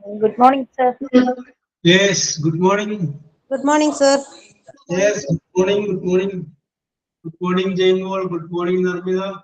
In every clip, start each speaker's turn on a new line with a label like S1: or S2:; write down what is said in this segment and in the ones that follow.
S1: Good morning, sir.
S2: Yes, good morning.
S3: Good morning, sir.
S2: Yes, good morning, good morning. Good morning, Jainwal. Good morning, Narmida.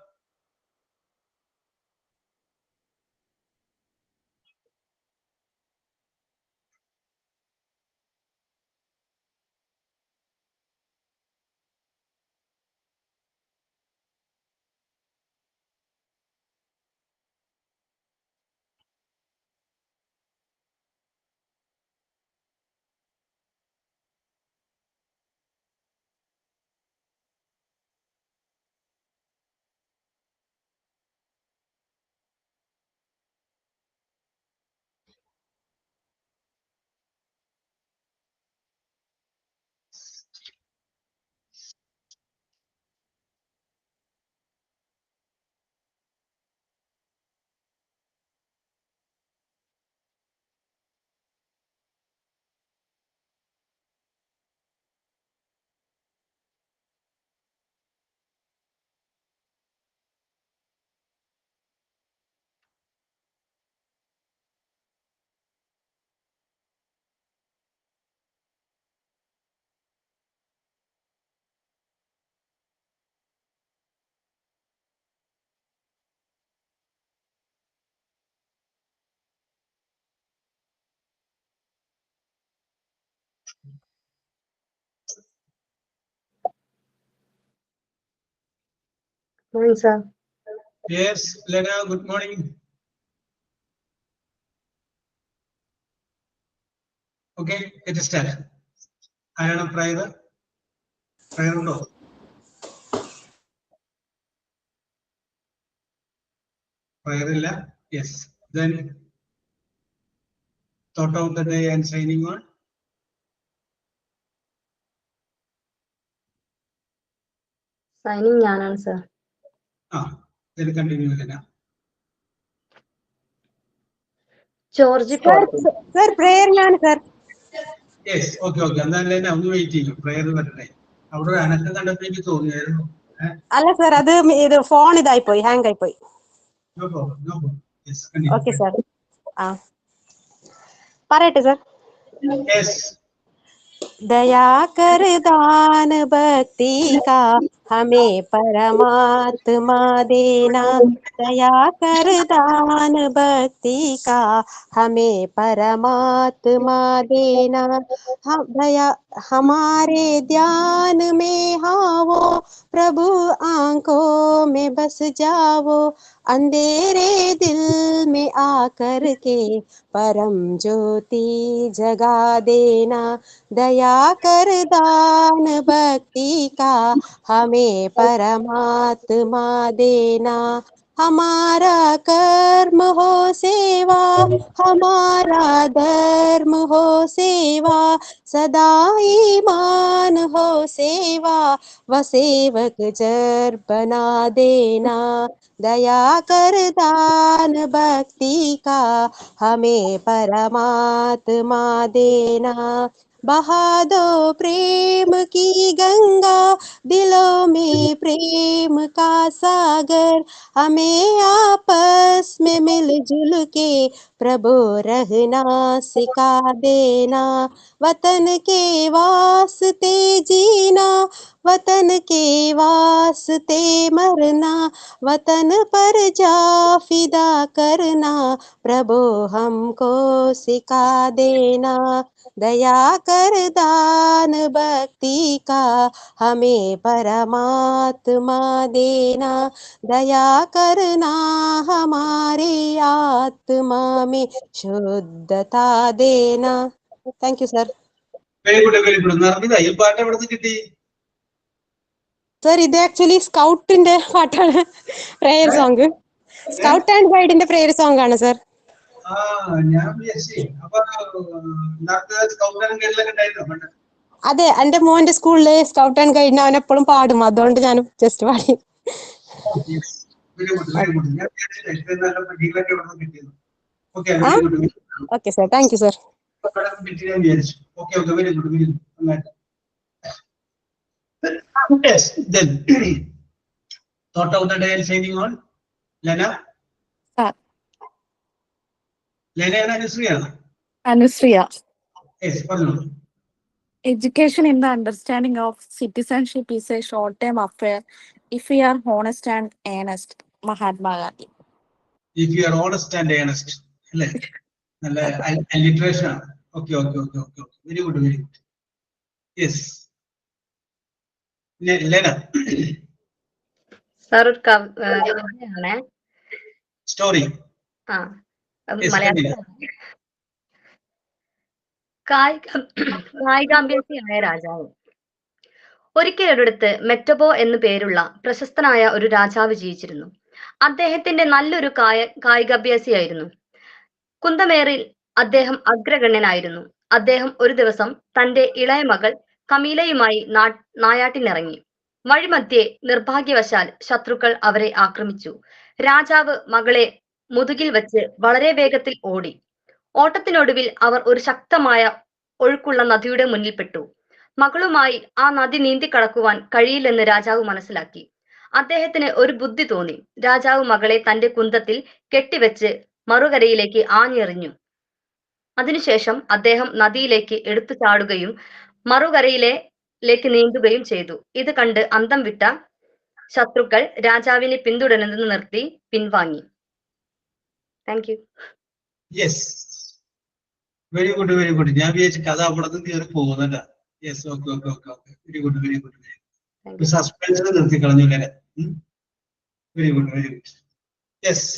S1: Morning, sir.
S2: Yes, Lena, good morning. Okay, let us start. ആരാണ് prayer? Prayer ഉണ്ടോ? Prayer ഇല്ല? Yes. Then thought of the day and signing on.
S1: Signing ഞാനാണ് sir.
S2: Then continue, Lena.
S1: George
S3: Sir, prayer ഞാൻ sir.
S2: Yes, okay. എന്നാൽ Lena ഒന്ന് wait ചെയ്യും. Prayer വരട്ടെ. അവിടെ ഒരു അനക്കം കണ്ടപ്പോൾ എനിക്ക് തോന്നിയായിരുന്നു.
S3: അല്ല സർ, അത് ഇത് ഫോൺ ഇതായിപ്പോയി, ഹാങ് ആയിപ്പോയി.
S2: No problem, no problem. Yes, continue.
S3: Okay sir. പറയട്ടെ സർ.
S2: Yes.
S3: दया कर दान भक्ति का हमें परमात्मा देना, दया कर दान भक्ति का हमें परमात्मा देना, हम दया हमारे ध्यान में आओ, प्रभु आंखों में बस जाओ, अंधेरे दिल में आकर के परम ज्योति जगा देना, दया कर दान भक्ति का हमें परमात्मा देना, हमारा कर्म हो सेवा, हमारा धर्म हो सेवा, सदा ईमान हो सेवा, व सेवक जर बना देना, दया कर दान भक्ति का हमें परमात्मा देना, बहा दो प्रेम की गंगा, दिलों में प्रेम का सागर, हमें आपस में मिलजुल के प्रभु रहना सिखा देना, वतन के वास्ते जीना, वतन के वास्ते मरना, वतन पर जा फिदा करना, प्रभु हमको सिखा देना, दया कर दान भक्ति का हमें परमात्मा देना, दया करना हमारी आत्मा में शुद्धता देना. Thank you sir.
S2: Very good, very good. Narmitha, ഈ പാട്ട് എവിടെ നിന്ന് കിട്ടി?
S3: സർ, ഇത് ആക്ച്വലി സ്കൗട്ടിന്റെ പാട്ടാണ്, പ്രേയർ സോങ്. സ്കൗട്ട് ആൻഡ് ഗൈഡിന്റെ പ്രേയർ സോങ് ആണ് സർ.
S2: ഞാൻ വിചാരിച്ചേ അപ്പൊ സ്കൗട്ട് ആൻഡ് ഗൈഡിലൊക്കെ ഉണ്ടായിരുന്നു പണ്ട്.
S3: അതെ, എന്റെ മോന്റെ സ്കൂളില് സ്കൗട്ട് ആൻഡ് ഗൈഡിന് അവൻ എപ്പോഴും പാടും, അതുകൊണ്ട് ഞാൻ ജസ്റ്റ് പാടി.
S2: Very good, very good. ഞാൻ വിചാരിച്ചില്ല ഇത്രയും നല്ല പട്ടികളൊക്കെ എവിടെ നിന്ന് കിട്ടിയത്. Okay, very good.
S3: Okay sir, thank you sir.
S2: ഞാൻ വിചാരിച്ചു. Okay, okay, very good, very good. Yes, then thought of the day and signing on. Lena?
S1: Sir.
S2: ലെനയാണ് അനുശ്രീയാണ്?
S4: Anusriya.
S2: Yes, പറഞ്ഞോളൂ.
S4: Education in the understanding of citizenship is a short-term affair if we are honest and earnest. Mahatma Gandhi.
S2: If you are honest and earnest, അല്ലേ? നല്ല alliteration ആണ്. Okay. Very good. Yes. Lena.
S1: Sir ഒരു കവിതയാണ്.
S2: Story.
S1: ആ
S2: Yes,
S1: മലയാളത്തിലാണ്. കായികാഭ്യാസിയായ രാജാവ്. ഒരിക്കലൊരിടത്ത് മെറ്റബോ എന്നു പേരുള്ള പ്രശസ്തനായ ഒരു രാജാവ് ജീവിച്ചിരുന്നു. അദ്ദേഹത്തിന്റെ നല്ലൊരു കായികാഭ്യാസിയായിരുന്നു. കുന്തമേറിൽ അദ്ദേഹം അഗ്രഗണ്യനായിരുന്നു. അദ്ദേഹം ഒരു ദിവസം തന്റെ ഇളയ മകൾ കമീലയുമായി നായാട്ടിനിറങ്ങി. വഴിമധ്യേ നിർഭാഗ്യവശാൽ ശത്രുക്കൾ അവരെ ആക്രമിച്ചു. രാജാവ് മകളെ മുതുകിൽ വച്ച് വളരെ വേഗത്തിൽ ഓടി. ഓട്ടത്തിനൊടുവിൽ അവർ ഒരു ശക്തമായ ഒഴുക്കുള്ള നദിയുടെ മുന്നിൽപ്പെട്ടു. മകളുമായി ആ നദി നീന്തിക്കടക്കുവാൻ കഴിയില്ലെന്ന് രാജാവ് മനസ്സിലാക്കി. അദ്ദേഹത്തിന് ഒരു ബുദ്ധി തോന്നി. രാജാവ് മകളെ തന്റെ കുന്തത്തിൽ കെട്ടിവെച്ച് മറുകരയിലേക്ക് ആഞ്ഞെറിഞ്ഞു. അതിനുശേഷം അദ്ദേഹം നദിയിലേക്ക് എടുത്തു ചാടുകയും മറുകരയിലേക്ക് നീന്തുകയും ചെയ്തു. ഇത് കണ്ട് അന്തം വിട്ട ശത്രുക്കൾ രാജാവിനെ പിന്തുടരുന്നത് നിർത്തി പിൻവാങ്ങി. Thank you.
S2: Yes. Very good. ഞാൻ വിചാരിച്ച കഥ അവിടെ നിന്ന് കയറി പോകുന്നല്ല. Yes, okay. Very good. Suspension നിർത്തി കളഞ്ഞു അല്ലേ? Very good. യെസ്.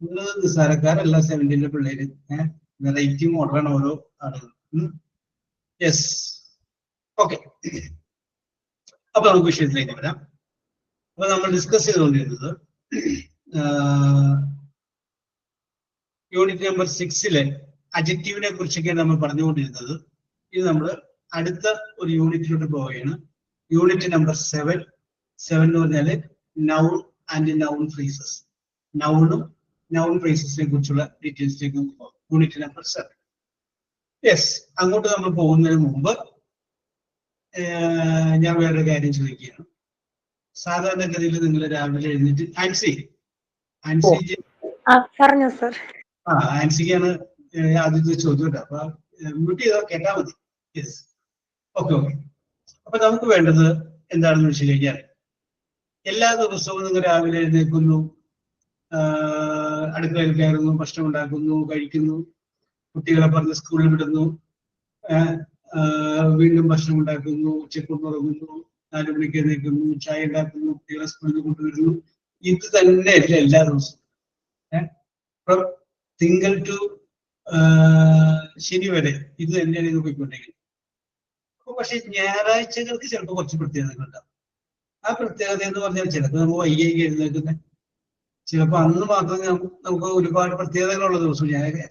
S2: നിങ്ങൾ നിസ്സാരക്കാരല്ല 70-ലെ പിള്ളേര്. വെറൈറ്റി മോഡലാണ് ഓരോ ആളുകൾ. Yes, okay. അപ്പൊ നമുക്ക് വിഷയത്തിലേക്ക് വരാം. അപ്പൊ നമ്മൾ ഡിസ്കസ് ചെയ്തുകൊണ്ടിരുന്നത് യൂണിറ്റ് നമ്പർ 6-ലെ അഡ്ജക്റ്റീവിനെ കുറിച്ചൊക്കെയാണ് നമ്മൾ പറഞ്ഞുകൊണ്ടിരുന്നത്. ഇത് നമ്മൾ അടുത്ത ഒരു യൂണിറ്റിലോട്ട് പോവുകയാണ്. യൂണിറ്റ് നമ്പർ 7 എന്ന് പറഞ്ഞാല് നൗൺ ആൻഡ് നൗൺ ഫ്രേസസ്. നൗണും നൗൺ ഫ്രേസസിനെ കുറിച്ചുള്ള ഡീറ്റെയിൽസിലേക്ക് പോകും. Unit number 7. യെസ്, അങ്ങോട്ട് നമ്മൾ പോകുന്നതിന് മുമ്പ് ഞാൻ വേറൊരു കാര്യം ചോദിക്കുകയാണ്. സാധാരണഗതിയിൽ നിങ്ങൾ രാവിലെ എഴുന്നേറ്റ് ആൻസി
S1: പറഞ്ഞു സർ.
S2: ആൻസിക്കാണ് ആദ്യത്തെ ചോദ്യം കേട്ടോ. അപ്പൊ മ്യൂട്ട് ചെയ്താൽ കേട്ടാ മതി. Yes, okay. അപ്പൊ നമുക്ക് വേണ്ടത് എന്താണെന്ന് വെച്ച് കഴിഞ്ഞാൽ എല്ലാ ദിവസവും നിങ്ങൾ രാവിലെ എഴുന്നേൽക്കുന്നു, അടുക്കളയിൽ കയറുന്നു, ഭക്ഷണം ഉണ്ടാക്കുന്നു, കഴിക്കുന്നു, കുട്ടികളെ പറഞ്ഞ് സ്കൂളിൽ വിടുന്നു, വീണ്ടും ഭക്ഷണം ഉണ്ടാക്കുന്നു, ഉച്ചയ്ക്ക് ഉറങ്ങുന്നു, 4 മണിക്ക് എഴുന്നേൽക്കുന്നു, ചായ ഉണ്ടാക്കുന്നു, കുട്ടികളെ സ്കൂളിൽ കൊണ്ടുവരുന്നു. ഇത് തന്നെയല്ല എല്ലാ ദിവസവും. തിങ്കൾ ടു ശനി വരെ ഇത് തന്നെയാണ് ഇത് പോയിക്കൊണ്ടിരിക്കുന്നത്. അപ്പൊ പക്ഷെ ഞായറാഴ്ചകൾക്ക് ചിലപ്പോൾ കുറച്ച് പ്രത്യേകതകൾ ഉണ്ടാവും. ആ പ്രത്യേകത എന്ന് പറഞ്ഞാൽ ചിലപ്പോൾ നമ്മൾ വൈകി എഴുന്നേൽക്കുന്നത്, ചിലപ്പോൾ അന്ന് മാത്രമേ നമുക്ക് ഒരുപാട് പ്രത്യേകതകളുള്ള ദിവസം.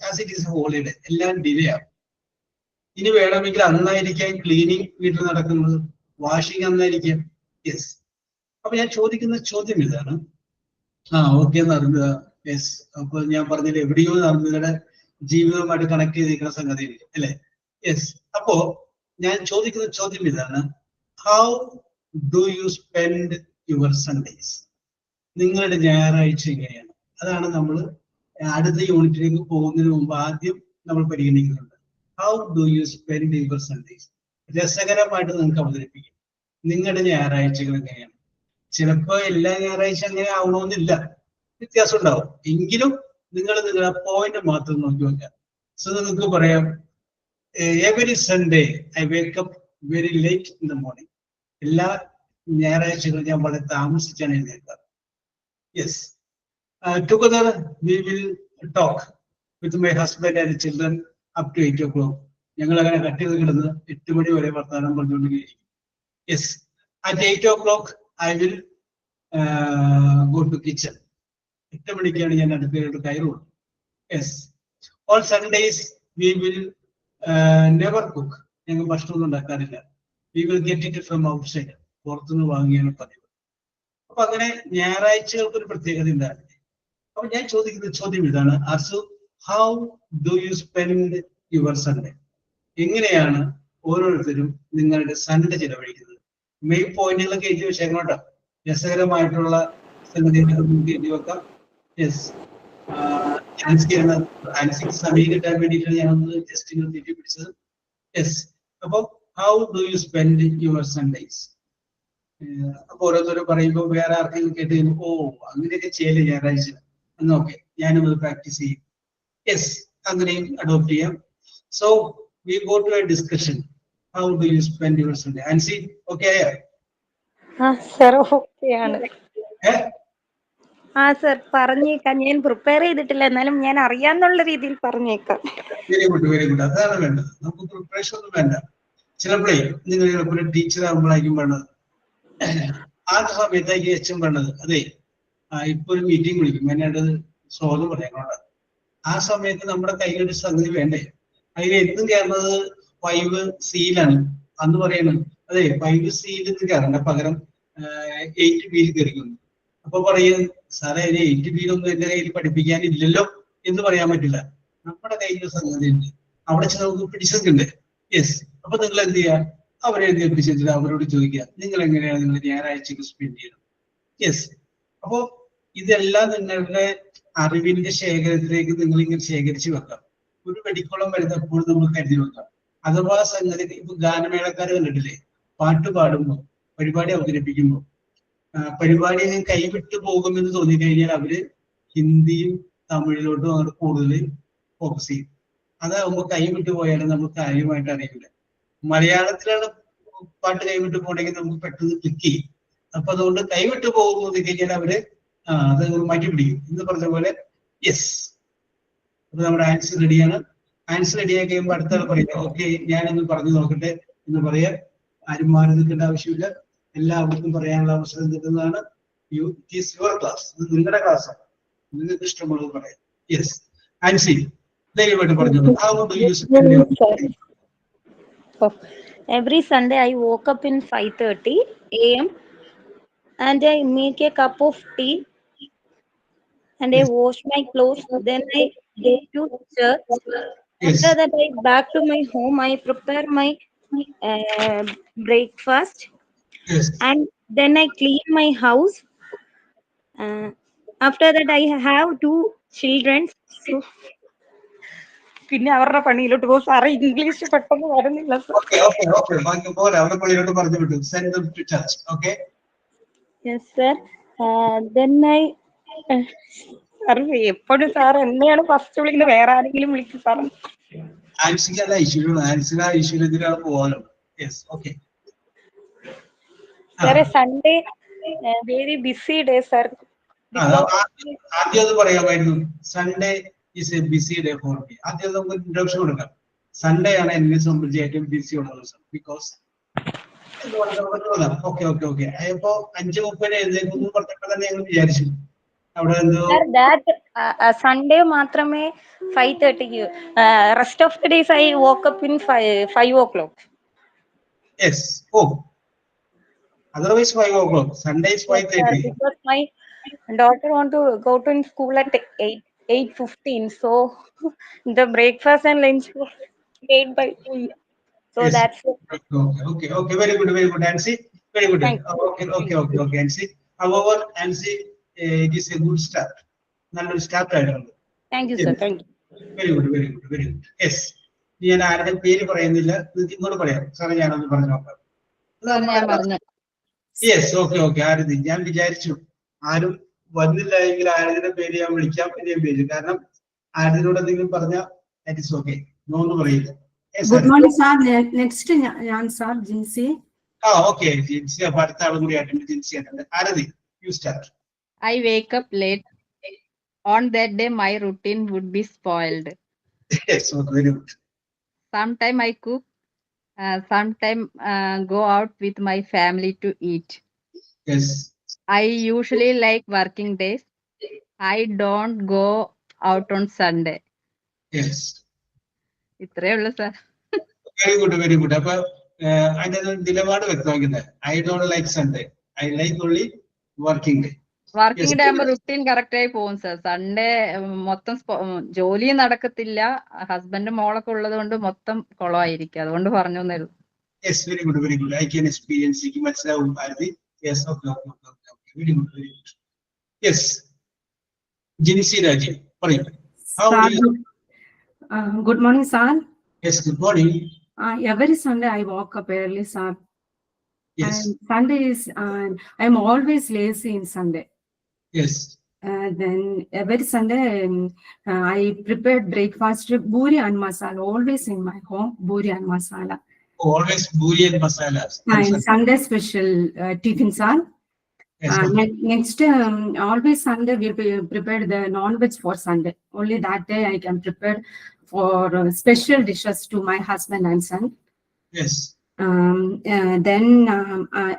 S2: ആസ് ഇറ്റ് ഈസ് ഹോളിഡേ, എല്ലാം ഡിലേ ആവും. ഇനി വേണമെങ്കിൽ അന്നായിരിക്കാം ക്ലീനിങ് വീട്ടിൽ നടക്കുന്നത്, വാഷിങ് അന്നായിരിക്കാം. യെസ്. അപ്പൊ ഞാൻ ചോദിക്കുന്ന ചോദ്യം ഇതാണ്. ഓക്കെ, നർമ്മിത. യെസ്. അപ്പൊ ഞാൻ പറഞ്ഞില്ല, എവിടെയോ നർമ്മിതയുടെ ജീവിതവുമായിട്ട് കണക്ട് ചെയ്തിരിക്കുന്ന സംഗതി അല്ലേ? യെസ്. അപ്പോ ഞാൻ ചോദിക്കുന്ന ചോദ്യം ഇതാണ്, how do you spend your Sundays? നിങ്ങളുടെ ഞായറാഴ്ച എങ്ങനെയാണ്? അതാണ് നമ്മൾ അടുത്ത യൂണിറ്റിലേക്ക് പോകുന്നതിന് മുമ്പ് ആദ്യം നമ്മൾ പരിഗണിക്കുന്നുണ്ട്. How do you spend your Sundays? രസകരമായിട്ട് നിങ്ങൾക്ക് അവതരിപ്പിക്കും. നിങ്ങളുടെ ഞായറാഴ്ചകൾ എങ്ങനെയാണ്? ചിലപ്പോൾ എല്ലാ ഞായറാഴ്ച അങ്ങനെ ആവണമെന്നില്ല, വ്യത്യാസം ഉണ്ടാവും. എങ്കിലും നിങ്ങൾ നിങ്ങളുടെ പോയിന്റ് മാത്രം നോക്കി വെക്കാം. സോ നിങ്ങൾക്ക് പറയാം, every Sunday I wake up very late in the morning. എല്ലാ ഞായറാഴ്ചകളും ഞാൻ വളരെ താമസിച്ചാണ് എഴുന്നേൽക്കാറ്. Yes. Together we will talk with my husband and children up to 8 o'clock. ഞങ്ങൾ അങ്ങനെ കട്ട് ചെയ്ത് കിടന്ന് 8 മണി വരെ വർത്തമാനം പറഞ്ഞുകൊണ്ടിരിക്കും. Yes. At 8 o'clock I will go to kitchen. 8 മണിക്കാണ് ഞാൻ അടുക്കളയിലോട്ട് കയറുള്ളൂ. Yes. All Sundays we will never cook. ഞങ്ങൾ ഭക്ഷണമൊന്നും ഉണ്ടാക്കാറില്ല. We will get it from outside. പുറത്തുനിന്ന് വാങ്ങിയാണ് പതിവ്. അപ്പൊ അങ്ങനെ ഞായറാഴ്ചകൾക്ക് ഒരു പ്രത്യേകത ഉണ്ടാകും. അപ്പൊ ഞാൻ ചോദിക്കുന്ന ചോദ്യം ഇതാണ്, Arsu, how do you spend your Sunday? എങ്ങനെയാണ് ഓരോരുത്തരും നിങ്ങളുടെ സൺഡേ ചിലവഴിക്കുന്നത്? മെയിൻ പോയിന്റുകളൊക്കെ എഴുതി വെച്ചേക്കണം കേട്ടോ. രസകരമായിട്ടുള്ള സംഗതികളൊക്കെ നമുക്ക് എഴുതി വെക്കാം. യെസ്. ആൻസിക്ക് സമയം കിട്ടാൻ വേണ്ടിയിട്ടാണ് ഞാനൊന്ന് ജസ്റ്റ് ഇങ്ങനെ തെറ്റി പിടിച്ചത്. യെസ്. അപ്പൊ how do you spend your Sundays? അപ്പൊ ഓരോരുത്തരും പറയുമ്പോൾ വേറെ ആർക്കെങ്കിലും കേട്ട് കഴിയുമ്പോൾ ഓ അങ്ങനെയൊക്കെ ചെയ്യല്ലേ ഞായറാഴ്ച എന്നൊക്കെ ഞാനും അത് പ്രാക്ടീസ് ചെയ്യും. യെസ്, അങ്ങനെയും അഡോപ്റ്റ് ചെയ്യാം. So we go to a discussion. How do you spend your Sunday? Ancy okay ആയോ?
S5: സർ ഓക്കെയാണ്.
S2: ഏഹ്
S5: സർ പറഞ്ഞേക്കാം. ഞാൻ പ്രിപ്പയർ ചെയ്തിട്ടില്ല, എന്നാലും ഞാൻ അറിയാന്നുള്ള രീതിയിൽ പറഞ്ഞേക്കാം.
S2: Very good, very good. അതാണ് വേണ്ടത്. നമുക്ക് പ്രിപ്പറേഷൻ ഒന്നും വേണ്ട. ചിലപ്പോഴേ നിങ്ങൾ ചിലപ്പോൾ ടീച്ചർ ആകുമ്പോഴായിരിക്കും വേണ്ടത്. ആ സമയത്തായിരിക്കും എച്ചും വേണ്ടത്. അതെ, ഇപ്പൊ ഒരു മീറ്റിംഗ് വിളിക്കും, അതിനത് സ്വാഗതം പറയാനുണ്ട്. ആ സമയത്ത് നമ്മുടെ കയ്യിലൊരു സംഗതി വേണ്ടേ? അതിൽ എന്തും കയറുന്നത് 5C അന്ന് പറയണം. അതെ, 5C കയറണ്ട, പകരം 8B കയറിക്കുന്നു. അപ്പൊ പറയും സാറേ 8B എന്റെ കയ്യിൽ പഠിപ്പിക്കാനില്ലല്ലോ എന്ന് പറയാൻ പറ്റില്ല. നമ്മുടെ കയ്യിൽ സംഗതി ഉണ്ട്, അവിടെ നമുക്ക് പിടിച്ചെടുക്കണ്ടേ? യെസ്. അപ്പൊ നിങ്ങൾ എന്ത് ചെയ്യാ? അവരെ ഏൽപ്പിച്ചിട്ട് അവരോട് ചോദിക്കുക, നിങ്ങൾ എങ്ങനെയാണ് നിങ്ങൾ ഞായറാഴ്ചക്ക് സ്പെൻഡ് ചെയ്യണം? യെസ്. അപ്പോ ഇതെല്ലാം നിങ്ങളുടെ അറിവിന്റെ ശേഖരത്തിലേക്ക് നിങ്ങൾ ഇങ്ങനെ ശേഖരിച്ചു വെക്കാം. ഒരു വെടിക്കുളം വരുന്നപ്പോൾ നമ്മൾ കരുതി വെക്കാം. അഥവാ സംഗതി ഇപ്പൊ ഗാനമേളക്കാർ കണ്ടിട്ടില്ലേ? പാട്ട് പാടുമ്പോൾ, പരിപാടി അവതരിപ്പിക്കുമ്പോൾ പരിപാടി കൈവിട്ടു പോകുമെന്ന് തോന്നിക്കഴിഞ്ഞാൽ അവര് ഹിന്ദിയും തമിഴിലോട്ടും അങ്ങോട്ട് കൂടുതൽ ഫോക്കസ് ചെയ്യും. അതാകുമ്പോൾ കൈവിട്ടു പോയാലും നമുക്ക് കാര്യമായിട്ട് അറിയില്ല. മലയാളത്തിലാണ് പാട്ട് കൈവിട്ടു പോകണമെങ്കിൽ നമുക്ക് പെട്ടെന്ന് ക്ലിക്ക് ചെയ്യും. അപ്പൊ അതുകൊണ്ട് കൈവിട്ടു പോകുന്നത് കഴിഞ്ഞാൽ അവര് അത് മാറ്റി പിടിക്കും എന്ന് പറഞ്ഞ പോലെ. യെസ്. അപ്പൊ നമ്മുടെ ആൻസർ റെഡിയാണ്. ആൻസർ റെഡിയാക്കി കഴിയുമ്പോൾ അടുത്ത ആൾ പറയാം ഓക്കെ ഞാനൊന്ന് പറഞ്ഞു നോക്കട്ടെ എന്ന് പറയാം. ആരും മാറി നിൽക്കേണ്ട ആവശ്യമില്ല, എല്ലാവർക്കും പറയാനുള്ള അവസരം കിട്ടുന്നതാണ്. ഇറ്റ് ഈസ് യുവർ ക്ലാസ്, ഇത് നിങ്ങളുടെ ക്ലാസ്സാണ്, നിങ്ങൾക്ക് ഇഷ്ടമുള്ളത് പറയാം. യെസ്, ആൻസി ധൈര്യമായിട്ട് പറഞ്ഞു.
S5: Every Sunday I woke up in 5:30 a.m. and I make a cup of tea and I wash my clothes. Then I go to church. After that I back to my home. I prepare my breakfast. And then I clean my house. After that I have 2 children. പിന്നെ അവരുടെ പണിയിലോട്ട് പോകും. സാറേ English പെട്ടെന്ന് വരുന്നില്ല. Yes sir. Then I എപ്പോഴും sir എന്നെയാണ് first വിളിക്കുന്നത്, വേറെ ആരെങ്കിലും വിളിക്കും സാർ? സാറേ Sunday very busy day sir.
S2: ആദ്യം അത് പറയാമായിരുന്നു, Sunday is A B C day for me. ആദ്യം നമുക്ക് ഇൻട്രൊഡക്ഷൻ കൊടുക്കാം. സൺഡേ ആണ് എന്നെ സംബന്ധിച്ച് ഏറ്റവും ബിസി ഉള്ള ദിവസം. ബിക്കോസ് ഓക്കെ ഓക്കെ ഓക്കെ അപ്പൊ 5:30 എഴുന്നേക്കുന്നു പറഞ്ഞപ്പോൾ തന്നെ ഞങ്ങൾ വിചാരിച്ചു അവിടെ എന്തോ.
S5: സൺഡേ മാത്രമേ 5:30. Rest of the days I woke up in 5 o'clock.
S2: Yes. Oh, otherwise 5 o'clock. Sunday is 5:30.
S5: Because my daughter want to go to school at 8:15. So the breakfast and lunch was made by me. So yes. That's it.
S2: Okay. Very good, Nancy. Very good. Okay, Nancy. However, Nancy, it is a good start. Nallൊരു start ആയിട്ടുണ്ട്.
S5: Thank you, sir. Thank you.
S2: Very good. Yes. ഞാൻ ആരുടെ പേര് പറയുന്നില്ല, നിങ്ങൾക്ക് ഇങ്ങോട്ട് പറയാം. സാറേ ഞാനൊന്ന് പറഞ്ഞു നോക്കാം. യെസ്. ഓക്കെ. ആരതി, ഞാൻ വിചാരിച്ചു ആരും വന്നില്ല എങ്കിൽ ആരതിന്റെ പേര് ഞാൻ വിളിക്കാം എന്ന് ഞാൻ വിചാരിച്ചു. കാരണം ആരതിനോട് എന്തെങ്കിലും പറഞ്ഞാൽ ദാറ്റ് ഈസ് ഓക്കെ, നോന്ന് പറയില്ല.
S6: Good morning sir. നെക്സ്റ്റ് ഞാൻ സാർ ജിൻസി.
S2: ഓക്കെ ജിൻസി. അപ്പൊ അടുത്ത ആളും കൂടി ആയിട്ടുണ്ട് ജിൻസി ആയിട്ടുണ്ട്. Aarathi, you start.
S7: I wake up late. On that day, my routine would be spoiled.
S2: Yes, very good.
S7: Sometime I cook. Sometime go out with my family to eat.
S2: Yes.
S7: I usually like working days. I don't go out on Sunday.
S2: Yes.
S7: ഇത്രേ ഉള്ളൂ sir.
S2: Very good. അപ്പൊ അതിന്റെ നിലപാട് വ്യക്തമാക്കുന്നത് I don't like Sunday. I like only working day.
S7: Working day ആകുമ്പോൾ routine correct ആയി പോകും sir. Sunday മൊത്തം ജോലി നടക്കത്തില്ല. ഹസ്ബൻഡ് മോളൊക്കെ ഉള്ളത് കൊണ്ട് മൊത്തം കുളമായിരിക്കും. അതുകൊണ്ട് പറഞ്ഞു തന്നേ.
S2: Yes, very good. I can experience. എനിക്ക് മനസ്സിലാവും ആരതി. Yes, okay. Very good. Yes. Jincy രാജി പറയൂ. How
S6: Sir,
S2: do you?
S6: good morning, sir.
S2: Yes, good morning.
S6: Every Sunday I woke up early, sir.
S2: Yes,
S6: And Sunday is, I'm always lazy in Sunday.
S2: yes.
S6: Then every Sunday I prepared breakfast, buri and masala, always in my home, buri and masala.
S2: Always buri and masalas.
S6: And Sunday special tiffin, sir.
S2: Yes, okay.
S6: Next, always Sunday we prepare the non-veg for Sunday. Only that day I can prepare for special dishes to my husband and son.
S2: Yes,
S6: Then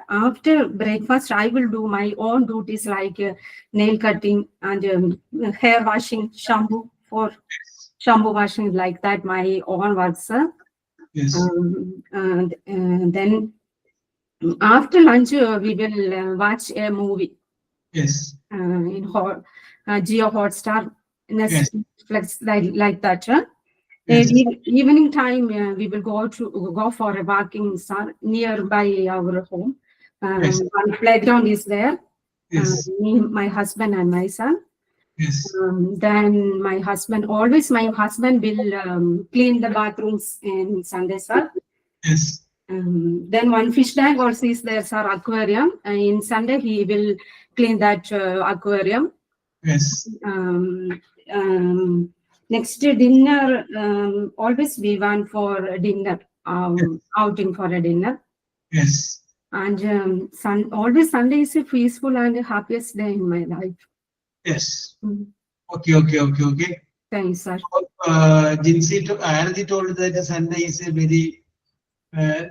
S6: after breakfast, I will do my own duties like nail cutting and hair washing, shampoo washing, like that, my own works.
S2: yes,
S6: Then after lunch, we will watch a movie
S2: yes,
S6: in Geo Hotstar,
S2: yes,
S6: Netflix, like that.
S2: yes,
S6: Evening time, we will go for a walking, sir, nearby our home.
S2: Yes.
S6: One playground is there.
S2: yes,
S6: Me, my husband, and my son.
S2: yes,
S6: Then my husband will clean the bathrooms in Sunday, sir.
S2: yes,
S6: Then one fish tank also is there, sir, aquarium. In Sunday, he will clean that aquarium.
S2: yes,
S6: Next dinner, always we went for a dinner, outing for a dinner.
S2: yes.
S6: And always Sunday is a peaceful and happiest day in my life.
S2: Yes.
S6: Mm.
S2: Okay.
S6: Thanks, sir.
S2: Anadi told that Sunday is a very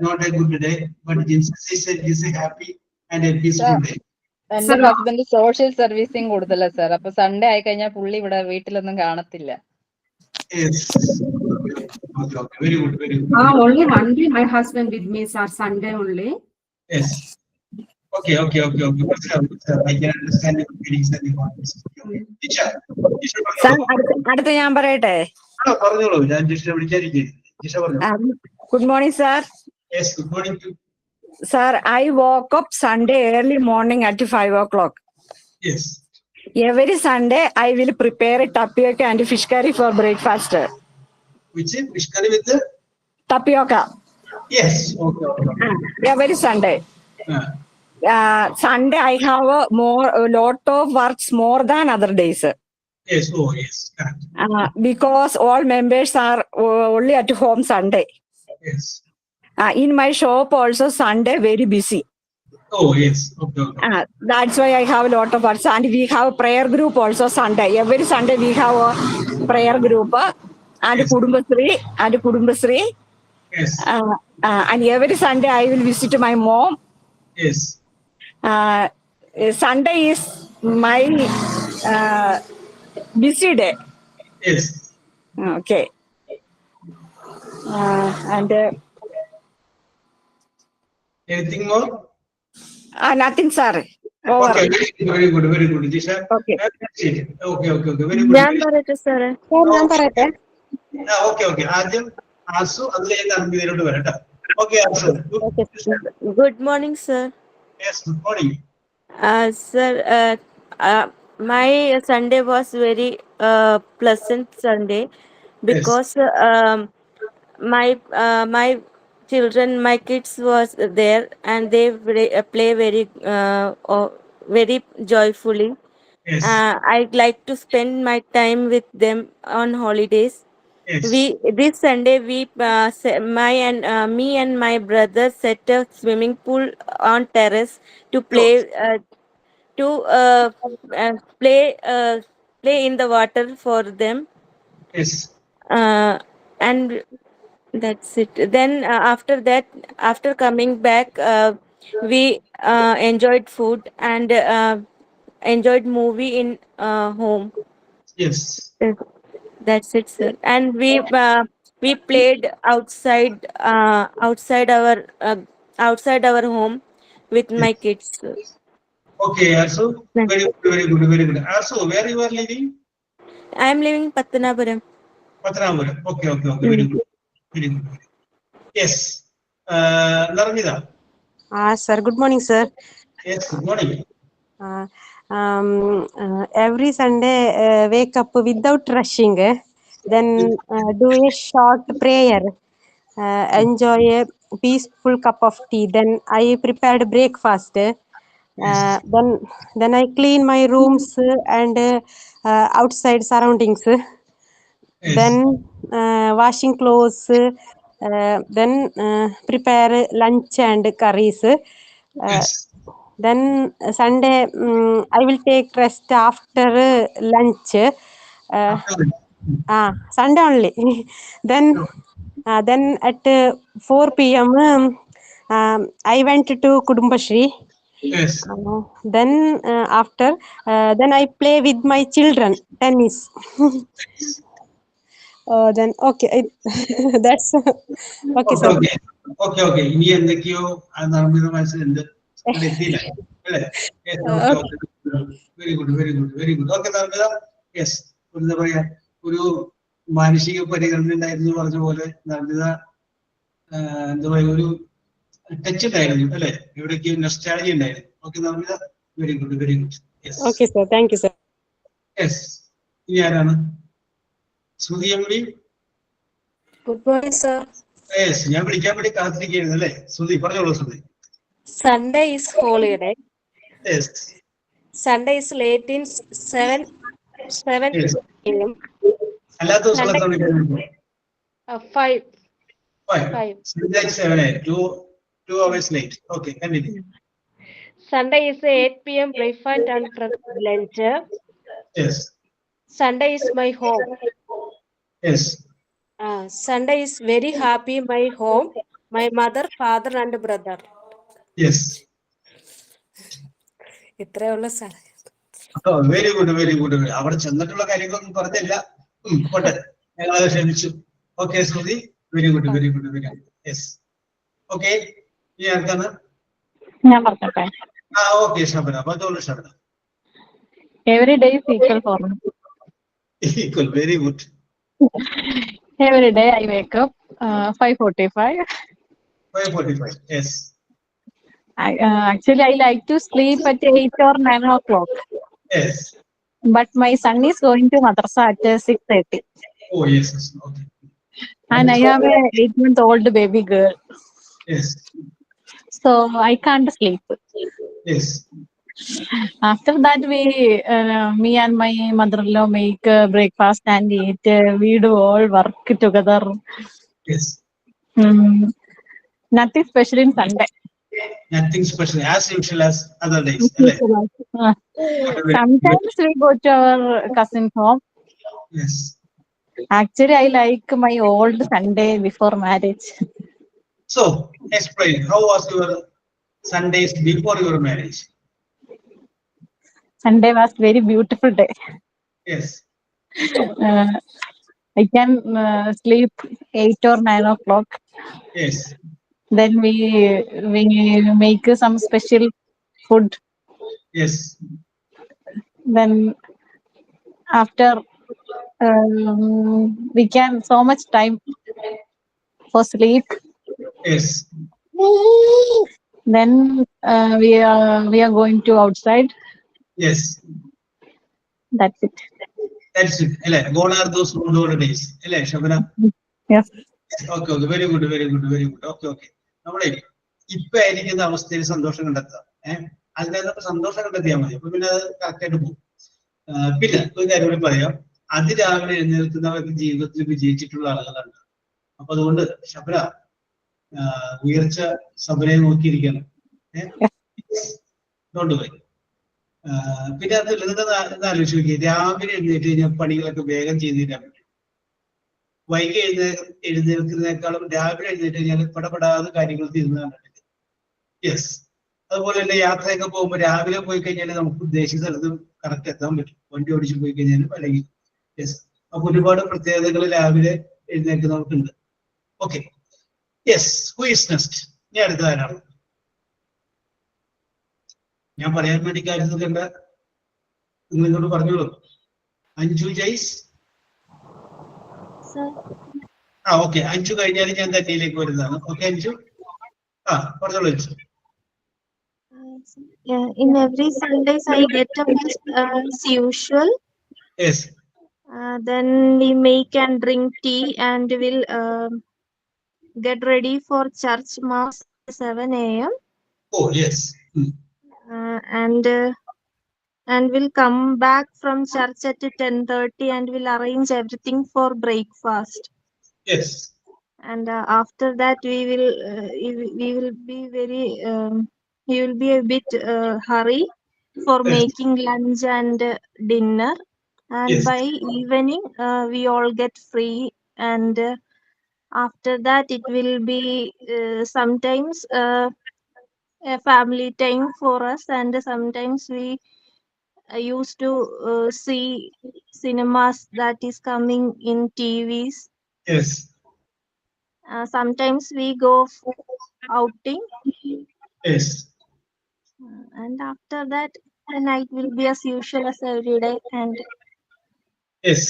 S2: not a good day, but Jinsi said it's a happy and a peaceful day.
S7: എന്റെ husband social servicing കൂടുതലാ sir. അപ്പൊ Sunday ആയി കഴിഞ്ഞാൽ പുള്ളി ഇവിടെ വീട്ടിലൊന്നും കാണത്തില്ല.
S2: Yes. Okay. Very good.
S6: Only one day my husband with me, sir, Sunday only.
S2: Yes. Okay. I can understand your feelings and your thoughts. Teacher.
S8: അടുത്ത ഞാൻ പറയട്ടെ.
S2: പറഞ്ഞോളൂ. ഞാൻ ജിഷയെ വിളിക്കാതിരിക്കുന്നു. ജിഷ പറഞ്ഞു.
S8: Good morning, sir.
S2: Yes, good morning to you.
S8: Sir, I woke up Sunday early morning at 5 o'clock.
S2: Yes.
S8: Every Sunday, I will prepare a tapioca and fish curry for breakfast.
S2: Which is fish curry with the
S8: Tapioca.
S2: Yes. Okay.
S8: Every Sunday. Sunday, I have a lot of works more than other days.
S2: Yes. Oh, yes. Correct.
S8: Because all members are only at home Sunday.
S2: Yes.
S8: In my shop also Sunday very busy.
S2: Oh, yes. Okay.
S8: That's why I have a lot of works. And we have prayer group also Sunday. Every Sunday we have a prayer group and
S2: Yes.
S8: Kudumbasri.
S2: Yes.
S8: And every Sunday I will visit my mom.
S2: Yes.
S8: Sunday is my busy day.
S2: Yes.
S8: Okay. And
S2: Anything more?
S8: nothing, sir. Over.
S2: Okay. Very good. Jisha.
S8: Okay.
S2: Okay. Very good.
S3: ഞാൻ പറയട്ടെ സാറേ? ഞാൻ പറയട്ടെ?
S2: Okay. ആദ്യം ആസു അതിലെ അർമിയിലോട്ട് വരട്ടെ. Okay, Asu.
S9: Good morning, sir.
S2: Yes, good morning.
S9: Sir, my Sunday was very pleasant Sunday because my children, my kids was there and they play very joyfully.
S2: Yes.
S9: I like to spend my time with them on holidays.
S2: Yes.
S9: This Sunday me and my brother set a swimming pool on terrace to play play in the water for them.
S2: Yes.
S9: And that's it. Then after coming back, we enjoyed food and enjoyed movie in home.
S2: Yes.
S9: That's it, sir. And we played outside our home with my kids.
S2: Okay, Asu. Very good. Asu, where you are living?
S9: I am living in Pattanapuram.
S2: Pathanampuram. Okay. Very good. Yes. Narmida.
S3: Sir, good morning, sir.
S2: Yes, good morning.
S3: every Sunday wake up without rushing, then do a short prayer, enjoy a peaceful cup of tea, then I prepared breakfast, then I clean my rooms and outside surroundings, then washing clothes, then prepare lunch and curries.
S2: Yes.
S3: Then Sunday I will take rest after lunch. Sunday only. Then at 4 p.m. I went to Kudumbashri.
S2: Yes.
S3: Then after then I play with my children tennis. Then okay, that's okay, sir.
S2: Okay. ഇനി എന്തൊക്കെയോ നിർമ്മിത മനസ്സിലുണ്ട് എത്തിയില്ല അല്ലേ? Very good. Okay നിർമ്മിത, yes, എന്താ പറയാ, ഒരു മാനുഷിക പരിഗണന ഉണ്ടായിരുന്നു പറഞ്ഞ പോലെ നിർമ്മിത എന്താ പറയുക, ഒരു ടച്ച് ഉണ്ടായിരുന്നു അല്ലെ, എവിടേക്ക് നൊസ്റ്റാൾജിയ ഉണ്ടായിരുന്നു. Okay Nirmitha, very good.
S3: Okay, sir. Thank you, sir.
S2: Yes, ഇനി ആരാണ്? Sruthi MB.
S10: Good morning, sir.
S2: Yes, ഞാൻ വിളിക്കാൻ വേണ്ടി കാത്തിരിക്കുകയായിരുന്നു അല്ലേ? ശ്രുതി പറഞ്ഞോളൂ. ശ്രുതി.
S10: Sunday is holiday.
S2: Yes.
S10: Sunday is late in 7
S2: Yes.
S10: a.m.
S2: അല്ലാത്ത ദിവസം എത്ര മണിക്കാണ്?
S10: 5.
S2: 5. Sunday 7 a.m. 2 hours late. Okay, continue.
S10: Sunday is 8 p.m. breakfast and lunch.
S2: Yes.
S10: Sunday is my home.
S2: Yes.
S10: Sunday is very happy my home. My mother, father and brother.
S2: Yes.
S10: ഇത്രയുള്ള സ്ഥലം.
S2: Very good. അവിടെ ചെന്നിട്ടുള്ള കാര്യങ്ങളൊന്നും പറഞ്ഞില്ല. പോട്ടെ, ഞങ്ങളത് ക്ഷമിച്ചു. Okay ശ്രുതി, very good. Yes. Okay, ഇനി ആർക്കാണ്?
S7: ഞാൻ പറഞ്ഞോട്ടെ.
S2: ഓക്കെ, ഷബന പറഞ്ഞോളൂ. Shabana.
S7: Every day is equal for me.
S2: Equal, very good.
S7: Every day I wake up 5:45.
S2: 5:45. Yes.
S7: Actually, I like to sleep at 8 or 9 o'clock.
S2: Yes.
S7: But my son is going to madrasa at 6:30.
S2: Oh, yes. Okay.
S7: And I have a 8-month-old baby girl.
S2: Yes.
S7: So I can't sleep.
S2: Yes.
S7: After that, me and my mother-in-law make breakfast and eat. We do all work together.
S2: Yes.
S7: Nothing special in Sunday.
S2: Nothing special, as usual as other days.
S7: Sometimes we go to our cousin's home.
S2: Yes.
S7: Actually, I like my old Sunday before marriage.
S2: So, explain, how was your Sundays before your marriage?
S7: Sunday was very beautiful day.
S2: Yes.
S7: I can sleep 8 or 9 o'clock.
S2: Yes.
S7: Then we make some special food.
S2: Yes.
S7: Then after we can so much time for sleep.
S2: Yes.
S7: Then we are going to outside.
S2: Yes.
S7: That's it.
S2: Gone are those good days. Shabana.
S7: Yes.
S2: Okay. Very good. Okay. നമ്മളെ ഇപ്പൊ ആയിരിക്കുന്ന അവസ്ഥയിൽ സന്തോഷം കണ്ടെത്തുക. അതിനകത്ത് സന്തോഷം കണ്ടെത്തിയാൽ മതി. അപ്പൊ പിന്നെ അത് കറക്റ്റ് ആയിട്ട് പോകും. പിന്നെ ഒരു കാര്യം കൂടി പറയാം, അതിരാവിലെ എഴുന്നേൽക്കുന്നവർക്ക് ജീവിതത്തിൽ വിജയിച്ചിട്ടുള്ള ആളുകളാണ്. അപ്പൊ അതുകൊണ്ട് ശബര ഉയർച്ച സബനെ നോക്കിയിരിക്കണം. കൊണ്ടുപോയി. പിന്നെ അത് ആലോചിച്ച് നോക്കി, രാവിലെ എഴുന്നേറ്റ് കഴിഞ്ഞാൽ പണികളൊക്കെ വേഗം ചെയ്ത് തരാൻ പറ്റും. വൈകി എഴുന്നേൽക്കുന്നതിനേക്കാളും രാവിലെ എഴുന്നേറ്റ് കഴിഞ്ഞാൽ പടപെടാതെ കാര്യങ്ങൾ തീർന്നു കണ്ടിട്ട്. യെസ്. അതുപോലെ തന്നെ യാത്രയൊക്കെ പോകുമ്പോൾ രാവിലെ പോയി കഴിഞ്ഞാൽ നമുക്ക് ഉദ്ദേശിച്ച സ്ഥലത്ത് കറക്റ്റ് എത്താൻ പറ്റും, വണ്ടി ഓടിച്ച് പോയി കഴിഞ്ഞാലും അല്ലെങ്കിൽ. യെസ്. അപ്പൊ ഒരുപാട് പ്രത്യേകതകൾ രാവിലെ എഴുന്നേൽക്കുന്നവർക്കുണ്ട്. Okay. Yes. Who is next? ഇനി അടുത്ത ആരാണ്? ഞാൻ പറയാൻ വേണ്ടി കാര്യം കണ്ട നിങ്ങൾ ഇങ്ങോട്ട് പറഞ്ഞോളൂ. അഞ്ജു ജയ്സ്. ഓക്കെ. അഞ്ജു കഴിഞ്ഞാൽ ഞാൻ തന്നെയിലേക്ക് വരുന്നതാണ്. ഓക്കെ അഞ്ജു, പറഞ്ഞോളൂ Anju.
S11: In every Sundays, I get up as usual.
S2: Yes.
S11: Then we make and drink tea and will get ready for church mass 7 a.m.
S2: Oh, yes.
S11: And we'll come back from church at 10:30 and we'll arrange everything for breakfast.
S2: Yes.
S11: And after that, we will be very we will be a bit hurry for making lunch and dinner. And
S2: Yes.
S11: by evening, we all get free. And after that, it will be sometimes a family time for us. And sometimes we used to see cinemas that is coming in TVs.
S2: Yes.
S11: Sometimes we go outing.
S2: Yes.
S11: And after that, the night will be as usual as every day. And
S2: Yes.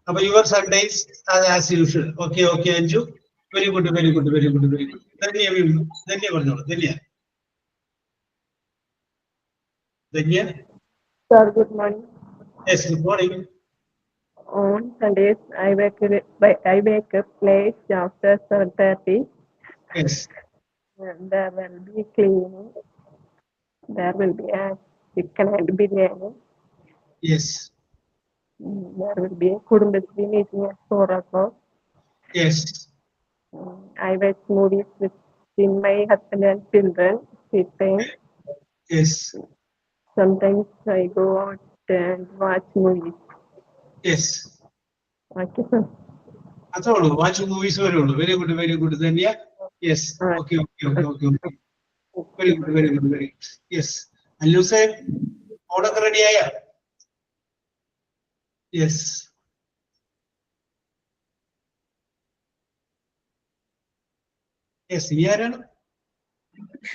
S2: But your Sundays as usual. Okay, okay, Anju. Very good, very good, very good, very good. Danya.
S12: Sir, good morning.
S2: Yes, good morning.
S12: On Sundays, I wake up late after 7:30.
S2: Yes.
S12: And there will be cleaning. There will be a chicken and biryani.
S2: Yes.
S12: There will be a Kudumbashree meeting at 4 o'clock.
S2: Yes.
S12: I watch movies with my husband and children. Sitting.
S2: Yes.
S12: Sometimes I go out and watch movies.
S2: Yes.
S12: Okay, sir.
S2: That's all. Watch movies very good. Very good, very good. Danya. Yes. Okay, okay, okay, okay, okay. Very good, very good, very good. Yes. And you say, order ready? Yes. Yes, here.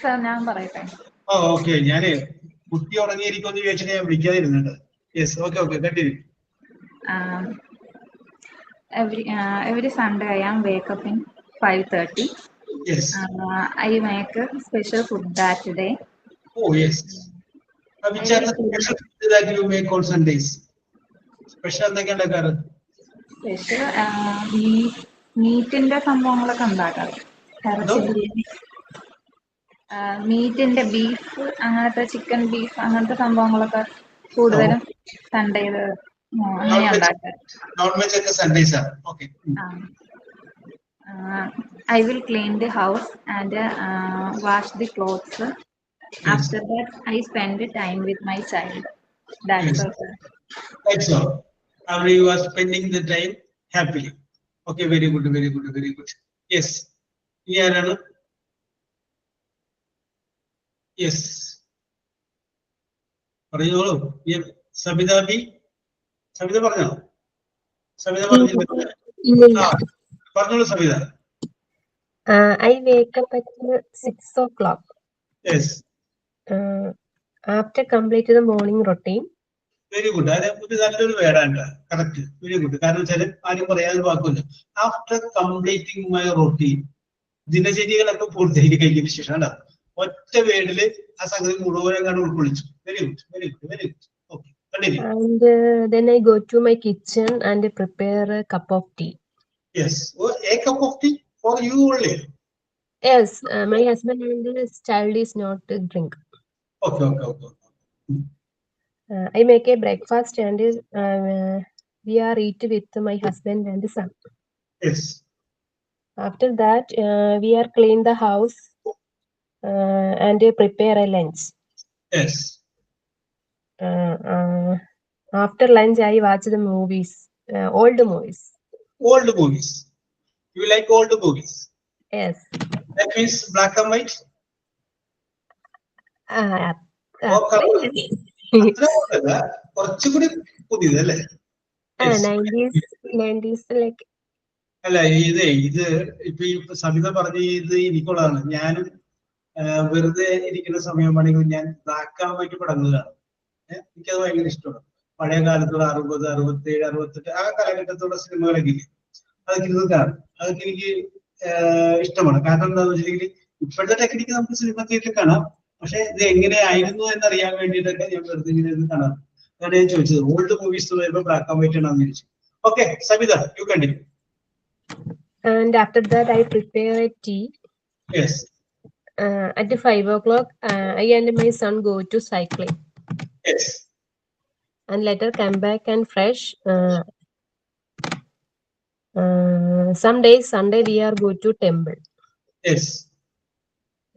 S7: Sir ഞാൻ പറയട്ടെ.
S2: Oh, okay. ഞാനേ കുട്ടി ഉറങ്ങിയിരിക്കുമെന്ന് വിചാരിച്ചിട്ട് ഞാൻ വിളിക്കാതിരുന്നുണ്ട്. Yes, okay, okay. Continue.
S7: Every Sunday I am wake up in 5:30.
S2: Yes.
S7: I make a special food that day.
S2: Oh, yes. Which are the special food that you make on Sundays? Special എന്തൊക്കെയാണ് ഉണ്ടാക്കാറ്?
S7: Special മീറ്റിന്റെ സംഭവങ്ങളൊക്കെ ഉണ്ടാക്കാറ്. ഇറച്ചി biryani, മീറ്റിന്റെ beef, അങ്ങനത്തെ chicken beef അങ്ങനത്തെ സംഭവങ്ങളൊക്കെ കൂടുതലും സൺഡേയില് അങ്ങനെയാ ഉണ്ടാക്കാറ്.
S2: നോൺ വെജ് ഒക്കെ സൺഡേസ് ആണ്. Okay.
S7: I will clean the house and wash the clothes. After that, I spend the time with my child. That's all.
S2: That's all. How you are spending the time happily. Okay, very good, very good, very good. Yes. Here, Anu. Yes. പറഞ്ഞോളൂ. Sabitha B. Sabitha പറഞ്ഞോ? സബിത പറഞ്ഞില്ല. പറഞ്ഞോളൂ Sabitha.
S13: I wake up at 6 o'clock.
S2: Yes.
S13: After completing the morning routine.
S2: Very good. അത് നല്ലൊരു വേടാണ്. Correct. Very good. കാരണം വെച്ചാൽ ആരും പറയാതെ വാക്കുമില്ല. ആഫ്റ്റർ കംപ്ലീറ്റിംഗ് മൈ റൊട്ടീൻ, ദിനചര്യകളൊക്കെ പൂർത്തീകരിക്കുന്നതിന് ശേഷം ആണ് ഒറ്റ വേർഡില് ആ സംഗതി മുഴുവനും കണ്ട് ഉൾക്കൊള്ളിച്ചു. Very good, very good, very good. Okay.
S13: And then I go to my kitchen and prepare a cup of tea.
S2: Yes. A cup of tea for you only.
S13: Yes, my husband and his child is not to drink.
S2: Okay, okay, okay.
S13: I make a breakfast and we are eat with my husband and son.
S2: Yes.
S13: After that, we are clean the house and prepare a lunch.
S2: Yes.
S13: After lunch, I watch the movies, old movies.
S2: Old movies. You like old movies?
S13: Yes.
S2: That means black and white? കുറച്ചുകൂടി പുതിയതല്ലേ?
S13: 90s like.
S2: അല്ല ഇത് ഇപ്പൊ ഈ സബിത പറഞ്ഞ ഇത് എനിക്കുള്ളതാണ്. ഞാനും വെറുതെ ഇരിക്കുന്ന സമയമാണെങ്കിൽ ഞാൻ ബ്ലാക്ക് ആൻഡ് വൈറ്റ് പടങ്ങളാണ്. എനിക്കത് ഭയങ്കര ഇഷ്ടമാണ്. പഴയ കാലത്തുള്ള 60, 67, 68 ആ കാലഘട്ടത്തുള്ള സിനിമകളൊക്കെ ഇല്ലേ, അതൊക്കെ ഇരുന്ന് കാണും. അതൊക്കെ എനിക്ക് ഇഷ്ടമാണ്. കാരണം എന്താണെന്ന് വെച്ചിട്ടുണ്ടെങ്കിൽ ഇപ്പോഴത്തെ ടെക്നിക്ക് നമുക്ക് സിനിമ തിയേറ്ററിൽ കാണാം. പക്ഷെ ഇത് എങ്ങനെയായിരുന്നു എന്നറിയാൻ വേണ്ടിയിട്ടൊക്കെ ഞാൻ വെറുതെ ഇങ്ങനെ ഒന്ന് കാണാം. അതാണ് ഞാൻ ചോദിച്ചത്. ഓൾഡ് മൂവീസ് വരുമ്പോൾ ബ്ലാക്ക് ആൻഡ് വൈറ്റ് ആണെന്ന് ചോദിച്ചു. Okay, Sabitha, you continue.
S13: And after that, I prepare a tea.
S2: Yes.
S13: At 5 o'clock, I and my son go to cycling.
S2: Yes.
S13: And later come back and fresh. Some days Sunday we are go to temple.
S2: Yes.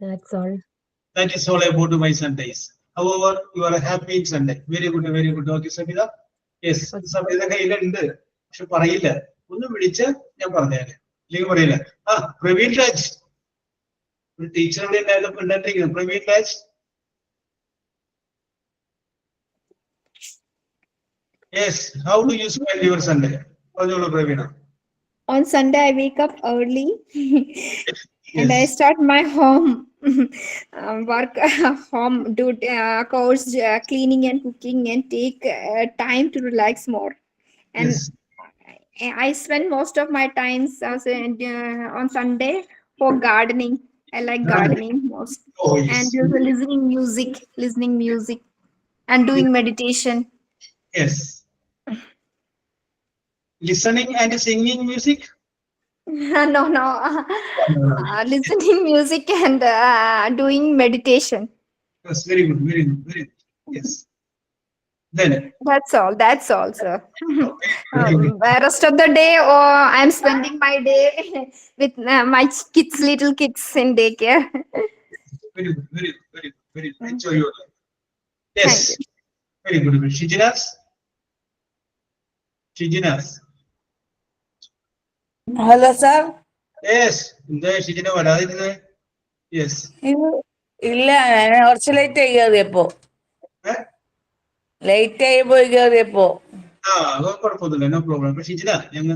S13: That's all.
S2: That is all about my Sundays. However, you are happy in Sunday. Very good, very good. Okay, Sabida. Yes, Sabida കയ്യിലുണ്ട്, പക്ഷെ പറയില്ല. ഒന്ന് വിളിച്ച് ഞാൻ പറഞ്ഞേനെ, ഇല്ലെങ്കിൽ പറയില്ല. പ്രവീൺ രാജ്, ഒരു ടീച്ചറുടെ ഉണ്ടായിരിക്കുന്നു. Praveen Raj. Yes, how do you spend your Sunday? പറഞ്ഞോളൂ Praveena.
S14: On Sunday, I wake up early and I start my home work, home do course, cleaning and cooking, and take time to relax more. And
S2: Yes.
S14: I spend most of my times on Sunday for gardening. I like gardening most.
S2: Oh, yes.
S14: And listening music and doing meditation.
S2: Yes. Listening and singing music?
S14: No. Listening music and doing meditation.
S2: Yes, very good, very good, very good. Yes. Then.
S14: That's all, sir.
S2: Very good.
S14: Rest of the day, I'm spending my day with my little kids in daycare.
S2: Very good, very good, very good, very good. Enjoy your life. Yes. Very good. Shijinas?
S15: Hello, sir.
S2: Yes. എന്താ Shijina വരാതിരുന്നത്? Yes.
S15: ഇല്ല, ഞാൻ കുറച്ച് late ആയി കയറിയപ്പോ.
S2: കുഴപ്പമൊന്നുമില്ല, no problem. അപ്പൊ ഷിജിന,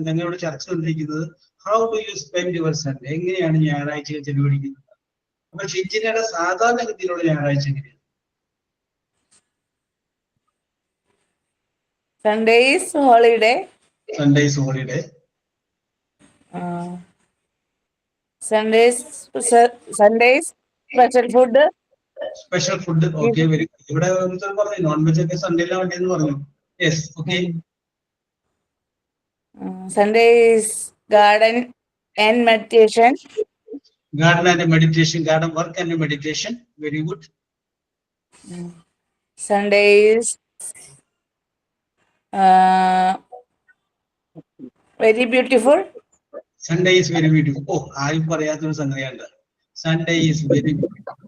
S2: ഞങ്ങളോട് ചർച്ച ചെയ്തിരിക്കുന്നത് how do you spend your Sunday, എങ്ങനെയാണ് ഞായറാഴ്ചകൾ ചെലവഴിക്കുന്നത്. അപ്പൊ ഷിജിനയുടെ സാധാരണഗതിയിലുള്ള ഞായറാഴ്ച എങ്ങനെയാണ്?
S15: Sundays holiday.
S2: Sundays
S15: special food.
S2: Okay, very good. ഇവിടെ പറഞ്ഞു നോൺ വെജ് ഒക്കെ സൺഡേയിലാണ് വേണ്ടിയെന്ന് പറഞ്ഞു. Yes, okay.
S15: Sundays garden and meditation.
S2: Garden work and meditation. Very good.
S15: Sundays very beautiful.
S2: Sunday is very beautiful. Oh, ആരും പറയാത്തൊരു സംഗതിയാണ്. Sunday is very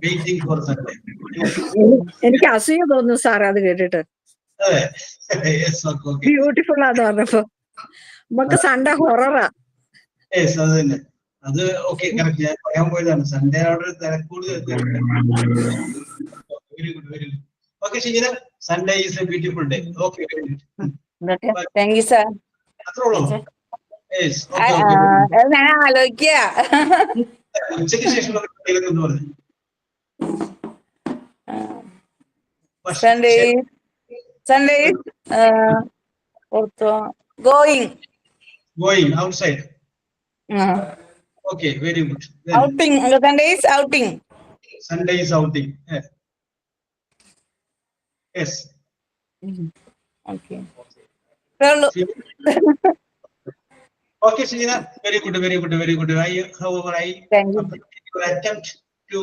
S2: waiting for Sunday.
S8: എനിക്ക് അസൂയ തോന്നുന്നു sir അത് കേട്ടിട്ട്. ബ്യൂട്ടിഫുൾ ആന്ന് പറഞ്ഞപ്പോ നമുക്ക് സൺഡേ ഹൊററാ.
S2: Yes, അത് തന്നെ. അത് ഓക്കെ, കറക്റ്റ്. ഞാൻ പറയാൻ പോയതാണ്. സൺഡേ അവിടെ തിരക്കൂടുതൽ. Very good, very good. Okay Shijina, Sunday is a beautiful day. Okay, very good.
S15: Thank you, sir.
S2: അത്രേ ഉള്ളൂ. Yes, okay.
S15: ഞാൻ ആലോചിക്കുക.
S2: ഉച്ചയ്ക്ക് ശേഷം എന്ന് പറഞ്ഞു.
S15: Sunday going
S2: outside. Okay, very good. Then,
S15: outing.
S2: Sunday is outing. Yeah. Yes.
S15: Okay.
S2: Okay, Sina. Very good, very good, very good. However, I appreciate your attempt to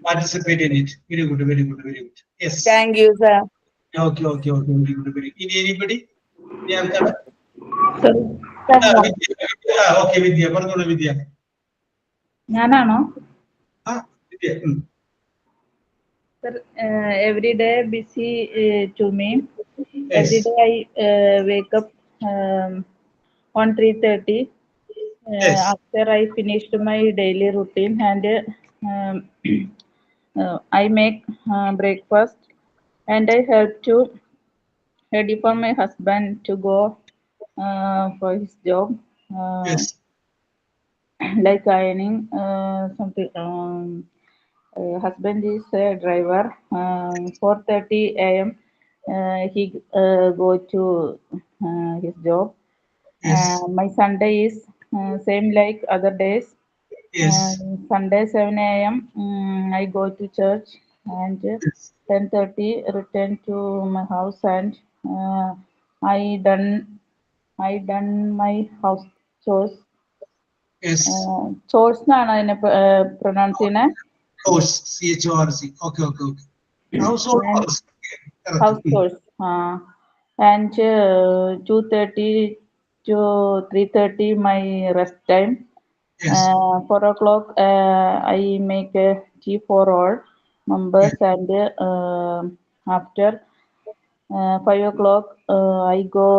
S2: participate in it. Very good, very good, very good. Yes.
S15: Thank you, sir.
S2: Okay, very good, very good. Anybody? Yeah, okay, Vidya. Pardon, Vidya.
S16: ഞാനാണോ?
S2: Vidya.
S16: Sir, every day busy to me.
S2: Yes.
S16: Every day I wake up on 3:30.
S2: Yes.
S16: After I finished my daily routine and I make breakfast and I help to ready for my husband to go for his job.
S2: Yes.
S16: Like ironing something. Husband is a driver. 4:30 a.m. He go to his job.
S2: Yes.
S16: My Sunday is same like other days.
S2: Yes.
S16: Sunday 7 a.m. I go to church and 10:30 return to my house, and I done my house chores.
S2: Yes.
S16: Chores എന്നാണ് അതിനെ pronounce ചെയ്യുന്നത്.
S2: Chores, CHORC. Okay. Household chores.
S16: House chores. And 2:30 to 3:30 my rest time. 4 o'clock I make a tea for all members, and after 5 o'clock I go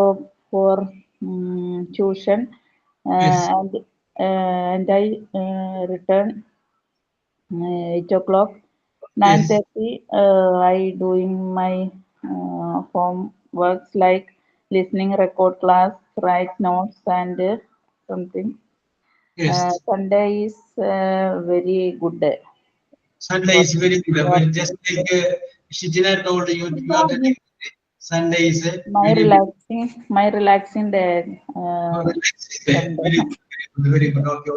S16: for tuition, and I return 8 o'clock. 9:30 I doing my home works like listening record class, write notes, and something. Sunday is very good day.
S2: Sunday is very good. But just like Shijina told you, Sunday is
S16: my relaxing day.
S2: Very good. Okay.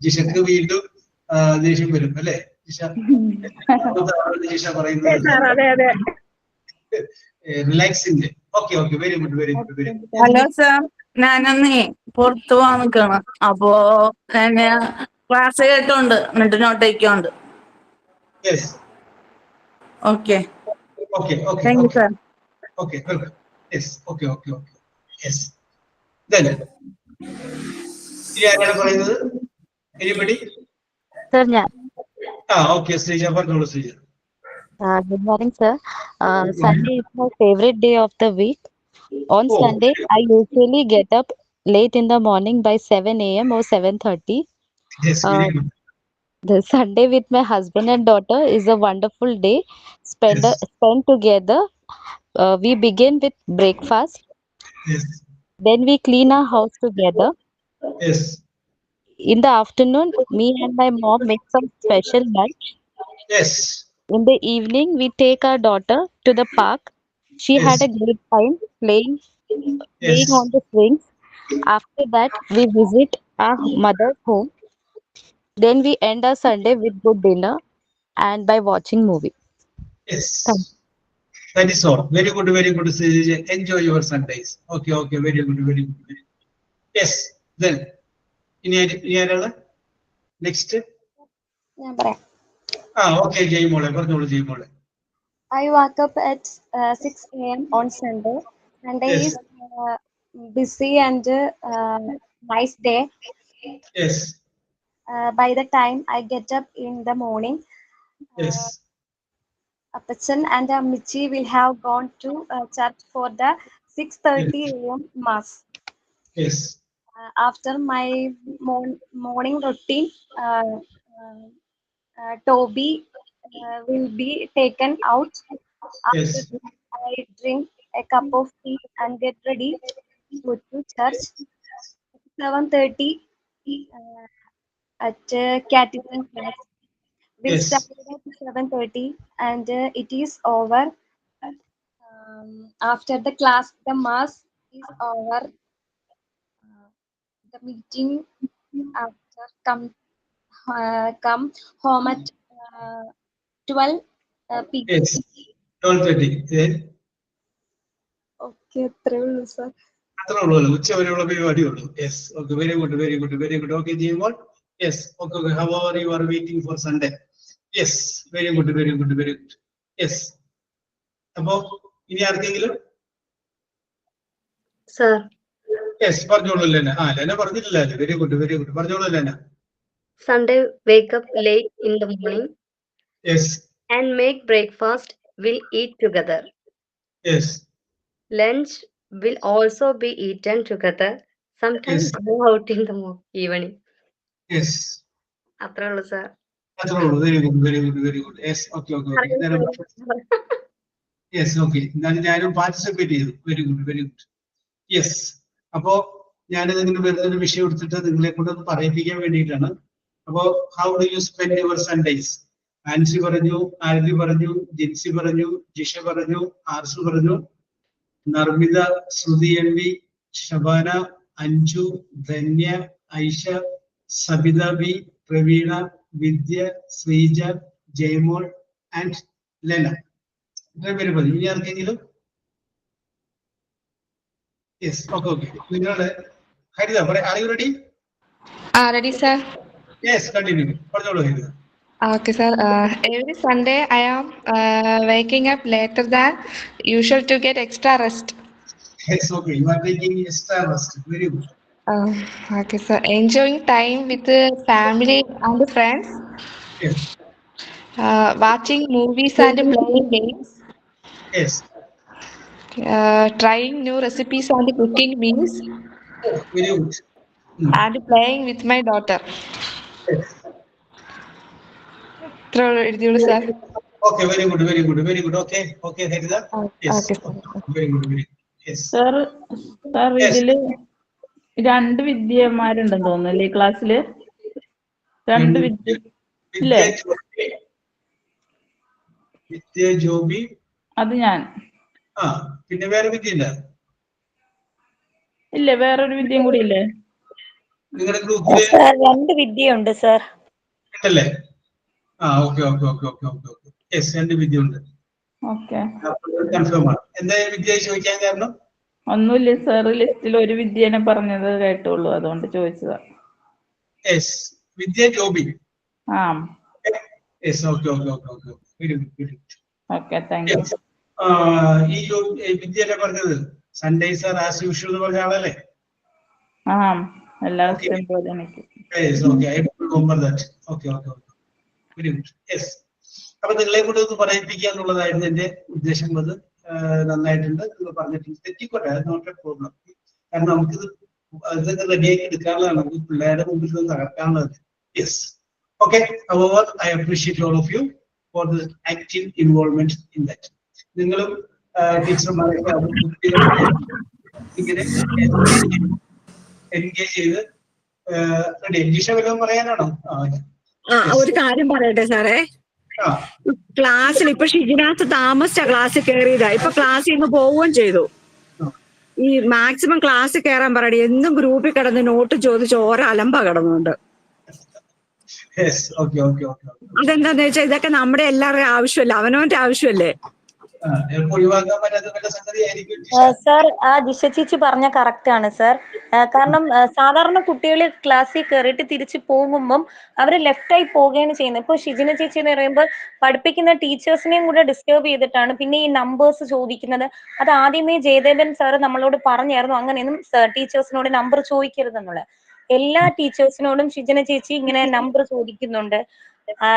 S2: ജിഷക്ക് വീണ്ടും ദേഷ്യം വരും അല്ലേ ജിഷ? ജിഷ പറയുന്നത് relaxing. Okay very good.
S15: Hello sir, ഞാനൊന്നേ പുറത്തു പോവാൻ നിൽക്കണം. അപ്പോ ഞാൻ ക്ലാസ് കേട്ടോണ്ട് എന്നിട്ട് നോട്ട് അയക്കോണ്ട്. ഓക്കെ thank you sir.
S2: Okay, welcome. Yes, okay. Yes. Then, ആരാണ് പറയുന്നത്? Anybody?
S17: Sir, ഞാൻ.
S2: Okay, Srija, പറഞ്ഞോളൂ Srija.
S17: Good morning, sir. Sunday is my favorite day of the week. On Sunday, I usually get up late in the morning by 7 a.m. or 7:30.
S2: Yes, very good.
S17: The Sunday with my husband and daughter is a wonderful day spent together. We begin with breakfast.
S2: Yes.
S17: Then we clean our house together.
S2: Yes.
S17: In the afternoon, me and my mom make some special lunch.
S2: Yes.
S17: In the evening, we take our daughter to the park. She had a great time playing on the swings. After that, we visit our mother's home. Then we end our Sunday with good dinner and by watching movie.
S2: Yes. That is all. Very good. Srija. Enjoy your Sundays. Okay. Very good. Yes. Then, ഇനി ആരാണ് next?
S18: ഞാൻ പറയാം.
S2: Okay, ജയ്മോളെ പറഞ്ഞോളൂ ജയ്മോളെ.
S18: I woke up at 6 a.m. on Sunday. Sunday is busy and nice day.
S2: Yes.
S18: By the time I get up in the morning, Appachan and Michi will have gone to church for the 6:30 a.m. mass.
S2: Yes.
S18: After my morning routine, Toby will be taken out. After that, I drink a cup of tea and get ready to go to church. 7:30 at catechism class. We started at 7:30 and it is over. After the class, the mass is over. The meeting after come home at 12 p.m.
S2: Yes. 12:30. Then.
S18: Okay, through sir.
S2: അത്രേ ഉള്ളൂ, ഉച്ചവരെയുള്ള പരിപാടി ഉള്ളൂ. Yes. Okay. Very good. Okay, Jimol. Yes. Okay. However, you are waiting for Sunday. Yes. Very good. Yes. അപ്പോ ഇനി ആർക്കെങ്കിലും?
S1: Sir.
S2: Yes. പറഞ്ഞോളൂ ലെന. ലെന പറഞ്ഞിട്ടില്ല. Very good. പറഞ്ഞോളൂ Lena.
S1: Sunday, wake up late in the morning.
S2: Yes.
S1: And make breakfast. We'll eat together.
S2: Yes.
S1: Lunch will also be eaten together. Sometimes go out in the evening.
S2: Yes.
S1: അത്രേ ഉള്ളൂ sir.
S2: അത്രേ ഉള്ളൂ. Very good. Yes. Okay. Yes. Okay. ഞാനും participate ചെയ്തു. Very good. Yes. അപ്പോ ഞാനിത് ഇങ്ങനെ വെറുതെ ഒരു വിഷയം എടുത്തിട്ട് നിങ്ങളെ കൊണ്ട് ഒന്ന് പറയിപ്പിക്കാൻ വേണ്ടിയിട്ടാണ്. അപ്പോ how do you spend your Sundays? Ancy പറഞ്ഞു, ആൽബി പറഞ്ഞു, ജിൻസി പറഞ്ഞു, ജിഷ പറഞ്ഞു, ആർസു പറഞ്ഞു, Narmitha, Sruthi M V, Shabana, Anju, Dhanya, Aisha, Sabitha B, Praveena, Vidya, Sreeja, Jayamol and Lena. ഇത്രയും പേര് മതി. ഇനി ആർക്കെങ്കിലും? Yes, okay. നിങ്ങളുടെ ഹരിത പറയാം. Are you ready?
S19: Ready, sir.
S2: Yes, continue. പറഞ്ഞോളൂ Haritha.
S19: Okay, sir. Every Sunday I am waking up later than usual to get extra rest.
S2: Yes, okay. You are taking extra rest. Very good.
S19: Okay, sir. Enjoying time with the family and friends.
S2: Yes.
S19: Watching movies and playing games.
S2: Yes.
S19: Trying new recipes and cooking meals.
S2: Oh, very good.
S19: And playing with my daughter.
S2: Yes.
S19: Sir.
S2: Okay, very good. Okay, Harida. Yes.
S19: Okay,
S2: very good. Yes.
S16: Sir, ഇതില് 2 വിദ്യമാരുണ്ടെന്ന് തോന്നുന്നല്ലേ ഈ ക്ലാസ്സില്? 2 വിദ്യ ഇല്ലേ?
S2: വിദ്യ ജോബി.
S16: അത് ഞാൻ.
S2: പിന്നെ വേറെ വിദ്യ ഇല്ല?
S16: ഇല്ലേ, വേറൊരു വിദ്യയും കൂടി ഇല്ലേ
S2: നിങ്ങളുടെ ഗ്രൂപ്പില്?
S5: 2 വിദ്യയുണ്ട് സർ.
S2: ഉണ്ടല്ലേ? ഓക്കെ. യെസ്, 2 വിദ്യ ഉണ്ട്.
S16: ഓക്കെ,
S2: കൺഫേം ആണ്. എന്താ വിദ്യ ചോദിക്കാൻ കാരണം?
S16: ഒന്നുമില്ല സർ, ലിസ്റ്റിൽ ഒരു വിദ്യനെ പറഞ്ഞത് കേട്ടുള്ളൂ, അതുകൊണ്ട് ചോദിച്ചതാ.
S2: Yes, Vidya Joby. Yes, okay. Very good.
S16: Okay, thank U.
S2: ഈ വിദ്യനെ പറഞ്ഞത് സൺഡേസ് ആർ ആസ് യൂഷ്വൽ എന്ന് പറഞ്ഞ ആളല്ലേ?
S16: എല്ലാ ദിവസവും പോലെ എനിക്ക്.
S2: Very good. യെസ്. അപ്പൊ നിങ്ങളെ കൂടെ ഒന്ന് പറയിപ്പിക്കുക എന്നുള്ളതായിരുന്നു എന്റെ ഉദ്ദേശം. അത് നന്നായിട്ടുണ്ട്, നിങ്ങൾ പറഞ്ഞിട്ടുണ്ട്. തെറ്റിക്കോട്ടെ, അത് നോട്ട് എ പ്രോബ്ലം. കാരണം നമുക്കിത് ഇതൊക്കെ റെഡിയാക്കി എടുക്കാനുള്ളതാണ്, നമുക്ക് പിള്ളേരുടെ മുമ്പിൽ നിന്ന് തകർക്കാനുള്ളത്. Yes, okay. However, I appreciate all of you for the active involvement in that. നിങ്ങളും ടീച്ചർമാരൊക്കെ ഇങ്ങനെ എൻഗേജ് ചെയ്ത് റെഡി. ജിഷ വല്ലതും പറയാനാണോ?
S8: ഒരു കാര്യം പറയട്ടെ സാറേ, ക്ലാസ്സിൽ ഇപ്പൊ ഷിജിനകത്ത് താമസിച്ച ക്ലാസ്സിൽ കയറിയതാ, ഇപ്പൊ ക്ലാസ്സിൽ നിന്ന് പോവുകയും ചെയ്തു. ഈ മാക്സിമം ക്ലാസ്സിൽ കയറാൻ പറയടി. എന്നും ഗ്രൂപ്പിൽ കിടന്ന് നോട്ട് ചോദിച്ച് ഓരോ അലമ്പ കിടന്നുണ്ട്. അതെന്താന്ന് വെച്ചാൽ ഇതൊക്കെ നമ്മുടെ എല്ലാവരുടെയും ആവശ്യമല്ല, അവനവന്റെ ആവശ്യമല്ലേ.
S5: സർ, ജിഷ ചേച്ചി പറഞ്ഞ കറക്റ്റ് ആണ് സർ. കാരണം സാധാരണ കുട്ടികൾ ക്ലാസ്സിൽ കയറിയിട്ട് തിരിച്ചു പോകുമ്പം അവര് ലെഫ്റ്റ് ആയി പോവുകയാണ് ചെയ്യുന്നത്. ഇപ്പൊ ഷിജിന ചേച്ചി എന്ന് പറയുമ്പോൾ പഠിപ്പിക്കുന്ന ടീച്ചേഴ്സിനെയും കൂടെ ഡിസ്റ്റർബ് ചെയ്തിട്ടാണ് പിന്നെ ഈ നമ്പേഴ്സ് ചോദിക്കുന്നത്. അത് ആദ്യമേ ജയദേവൻ സാർ നമ്മളോട് പറഞ്ഞായിരുന്നു, അങ്ങനെയൊന്നും ടീച്ചേഴ്സിനോട് നമ്പർ ചോദിക്കരുതെന്നുള്ള. എല്ലാ ടീച്ചേഴ്സിനോടും ഷിജിന ചേച്ചി ഇങ്ങനെ നമ്പർ ചോദിക്കുന്നുണ്ട്.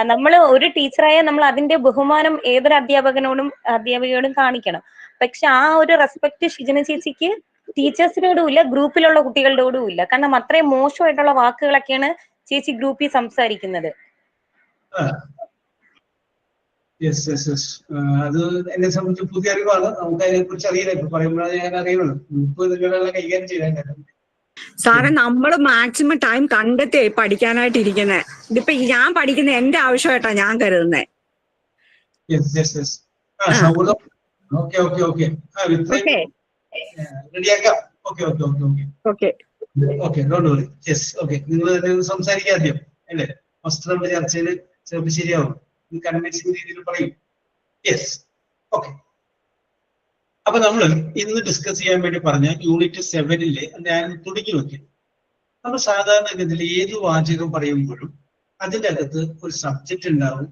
S5: നമ്മൾ ഒരു ടീച്ചറായ നമ്മൾ അതിന്റെ ബഹുമാനം ഏതൊരു അധ്യാപകയോടും കാണിക്കണം. പക്ഷെ ആ ഒരു റെസ്പെക്ട് ഷിജിന ചേച്ചിക്ക് ടീച്ചേഴ്സിനോടും ഇല്ല, ഗ്രൂപ്പിലുള്ള കുട്ടികളോടും ഇല്ല. കാരണം അത്രയും മോശമായിട്ടുള്ള വാക്കുകളൊക്കെയാണ് ചേച്ചി ഗ്രൂപ്പിൽ സംസാരിക്കുന്നത്.
S2: അത് എന്നെ സംബന്ധിച്ച് പുതിയ അറിവാണ്. നമുക്ക് അതിനെ കുറിച്ച് അറിയില്ല. ഇപ്പൊ പറയുമ്പോഴാണ് ഞാൻ അറിയുള്ളൂ. ഗ്രൂപ്പ് നിങ്ങളെ കൈകാര്യം ചെയ്യാൻ കാരണം
S8: സാറേ, നമ്മള് മാക്സിമം ടൈം കണ്ടെത്തി പഠിക്കാനായിട്ട് ഇരിക്കുന്നത്. ഇതിപ്പോ ഞാൻ പഠിക്കുന്ന എന്റെ ആവശ്യമായിട്ടാ ഞാൻ കരുതുന്നത്.
S2: നിങ്ങൾ സംസാരിക്കാൻ ആദ്യം അല്ലേ? വസ്ത്രം ചർച്ചയിൽ ചിലപ്പോൾ ശരിയാവും. കൺവിൻസിംഗ് രീതിയിൽ പറയും. Yes, okay. അപ്പൊ നമ്മൾ ഇന്ന് ഡിസ്കസ് ചെയ്യാൻ വേണ്ടി പറഞ്ഞ യൂണിറ്റ് 7-ലെ ഞാൻ തുടങ്ങി വെക്കും. നമ്മൾ സാധാരണഗതിയിൽ ഏത് വാചകം പറയുമ്പോഴും അതിൻ്റെ അകത്ത് ഒരു സബ്ജക്റ്റ് ഉണ്ടാവും,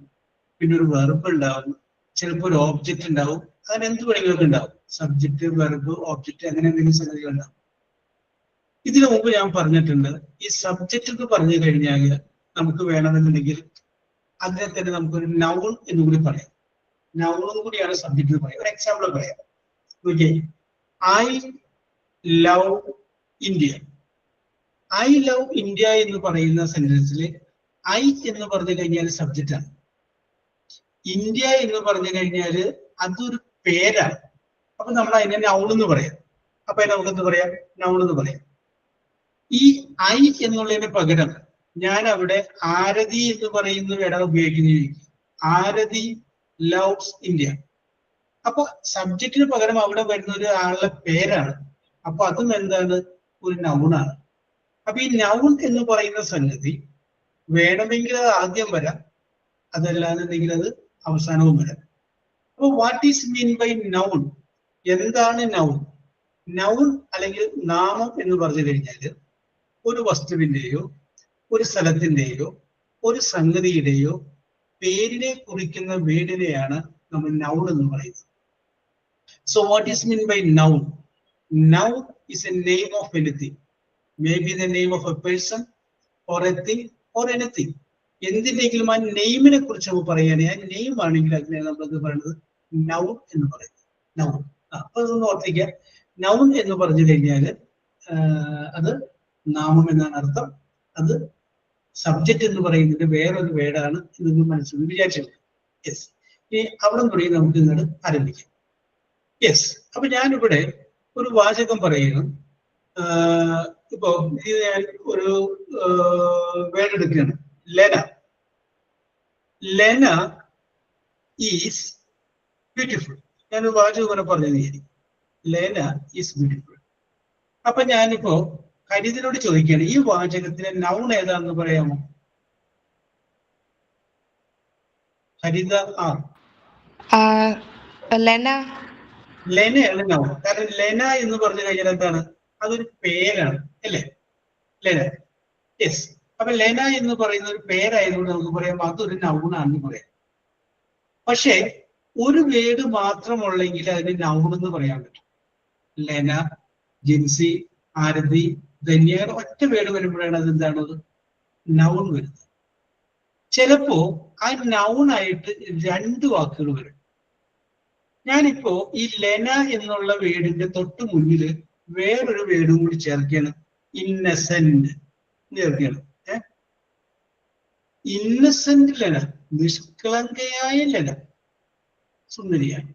S2: പിന്നെ ഒരു വെർബ് ഉണ്ടാവും, ചിലപ്പോൾ ഒരു ഓബ്ജക്റ്റ് ഉണ്ടാവും. അങ്ങനെ എന്ത് വേണമെങ്കിലും ഉണ്ടാവും. സബ്ജക്റ്റ്, വെർബ്, ഓബ്ജക്റ്റ്, അങ്ങനെ എന്തെങ്കിലും സംഗതികൾ ഉണ്ടാവും. ഇതിനു മുമ്പ് ഞാൻ പറഞ്ഞിട്ടുണ്ട്, ഈ സബ്ജക്റ്റ് എന്ന് പറഞ്ഞു കഴിഞ്ഞാൽ നമുക്ക് വേണമെന്നുണ്ടെങ്കിൽ അതിനെ തന്നെ നമുക്കൊരു നൗൺ എന്ന് കൂടി പറയാം. നൗൺ എന്ന് കൂടിയാണ് സബ്ജക്റ്റ് എന്ന് പറയാം. ഒരു എക്സാമ്പിൾ പറയാം. Okay, I love India. I love India എന്ന് പറയുന്ന സെന്റൻസിൽ ഐ എന്ന് പറഞ്ഞു കഴിഞ്ഞാൽ സബ്ജക്റ്റ് ആണ്. ഇന്ത്യ എന്ന് പറഞ്ഞു കഴിഞ്ഞാൽ അതൊരു പേരാണ്. അപ്പൊ നമ്മൾ അതിനെ നൗൺ എന്ന് പറയാം. അപ്പൊ അതിനെ നമുക്ക് എന്ത് പറയാം? നൗൺ എന്ന് പറയാം. ഈ ഐ എന്നുള്ളതിന് പകരം ഞാൻ അവിടെ ആരതി എന്ന് പറയുന്ന ഇടം ഉപയോഗിക്കുന്ന ആരതി ലവ്സ് ഇന്ത്യ. അപ്പൊ സബ്ജക്റ്റിന് പകരം അവിടെ വരുന്ന ഒരു ആളുടെ പേരാണ്. അപ്പൊ അതും എന്താണ്? ഒരു നൗണാണ്. അപ്പൊ ഈ നൗൺ എന്ന് പറയുന്ന സംഗതി വേണമെങ്കിൽ അത് ആദ്യം വരാം, അതല്ലാന്നുണ്ടെങ്കിൽ അത് അവസാനവും വരാം. അപ്പൊ what is mean by noun? എന്താണ് നൗൺ? നൗൺ അല്ലെങ്കിൽ നാമം എന്ന് പറഞ്ഞു കഴിഞ്ഞാൽ ഒരു വസ്തുവിന്റെയോ ഒരു സ്ഥലത്തിന്റെയോ ഒരു സംഗതിയുടെയോ പേരിനെ കുറിക്കുന്ന വേർഡിനെയാണ് നമ്മൾ നൗൺ എന്ന് പറയുന്നത്. So what is mean by noun? Noun is a name of anything. Maybe the name of a person or a thing or anything. എന്തിനെങ്കിലും ആ നെയിമിനെ കുറിച്ച് നമുക്ക് പറയുകയാണെങ്കിൽ ആ നെയിം ആണെങ്കിൽ അതിനെ നമ്മളത് പറയുന്നത് നൗൺ എന്ന് പറയും. നൗൺ. അപ്പൊ അതൊന്ന് ഓർത്തിക്കുക. നൗൺ എന്ന് പറഞ്ഞു കഴിഞ്ഞാൽ അത് നാമം എന്നാണ് അർത്ഥം. അത് സബ്ജക്റ്റ് എന്ന് പറയുന്നതിന്റെ വേറൊരു വേർഡാണ് ഇതൊന്ന് മനസ്സിൽ വിചാരിച്ചത്. യെസ്. ഇനി അവിടെ തുടങ്ങി നമുക്ക് ഇങ്ങോട്ട് ആരംഭിക്കാം. യെസ്. അപ്പൊ ഞാനിവിടെ ഒരു വാചകം പറയുന്നു. ഇപ്പോ ഇത് ഞാൻ ഒരു വേർഡ് എടുക്കുകയാണ്. ലെന. Lena is beautiful. ഞാനൊരു വാചകം ഇങ്ങനെ പറഞ്ഞു. Lena is beautiful. അപ്പൊ ഞാനിപ്പോ ഹരിതനോട് ചോദിക്കുകയാണ്, ഈ വാചകത്തിന് നൗൺ ഏതാണെന്ന് പറയാമോ? ഹരിത
S19: ലെന.
S2: ലെനയാണ് നൗൺ. കാരണം ലെന എന്ന് പറഞ്ഞു കഴിഞ്ഞാൽ എന്താണ്? അതൊരു പേരാണ് അല്ലേ? ലെന. യെസ്. അപ്പൊ ലെന എന്ന് പറയുന്ന ഒരു പേരായതുകൊണ്ട് നമുക്ക് പറയാം അതൊരു നൗണാണെന്ന് പറയാം. പക്ഷെ ഒരു വേർഡ് മാത്രമുള്ളെങ്കിൽ അതിന് നൗൺ എന്ന് പറയാൻ പറ്റും. ലെന, ജിൻസി, ആരതി, ധന്യ, ഒറ്റ വേർഡ് വരുമ്പോഴാണ് അത് എന്താണത് നൗൺ വരുന്നത്. ചിലപ്പോ ആ നൗൺ ആയിട്ട് രണ്ട് വാക്കുകൾ വരും. ഞാനിപ്പോ ഈ ലെന എന്നുള്ള വേർഡിന്റെ തൊട്ട് മുന്നിൽ വേറൊരു വേർഡും കൂടി ചേർക്കുകയാണ്. ഇന്നസെന്റ് ചേർക്കുകയാണ്. ഇന്നസെന്റ് ലെന, നിഷ്കളങ്കയായ ലെന, സുന്ദരിയാണ്.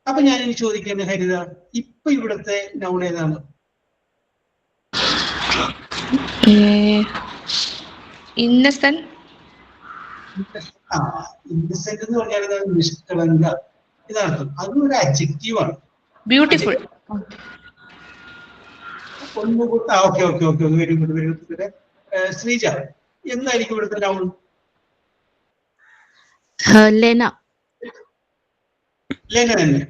S2: അപ്പൊ ഞാൻ ഇനി ചോദിക്കേണ്ട ഹരിത, ഇപ്പൊ ഇവിടുത്തെ നൗൺ ഏതാണ്?
S19: ഇന്നസെന്റ്.
S2: ഇന്നസെന്റ് എന്ന് പറഞ്ഞാൽ നിഷ്കളങ്ക ഇതർത്ഥം. അതും ഒരു അഡ്ജക്റ്റീവാണ്.
S19: Beautiful.
S2: Okay okay okay very good very good. Sreeja, എന്തായിരിക്കും ഇവിടുത്തെ നൗൺ?
S17: ലെന.
S2: ലെന തന്നെ.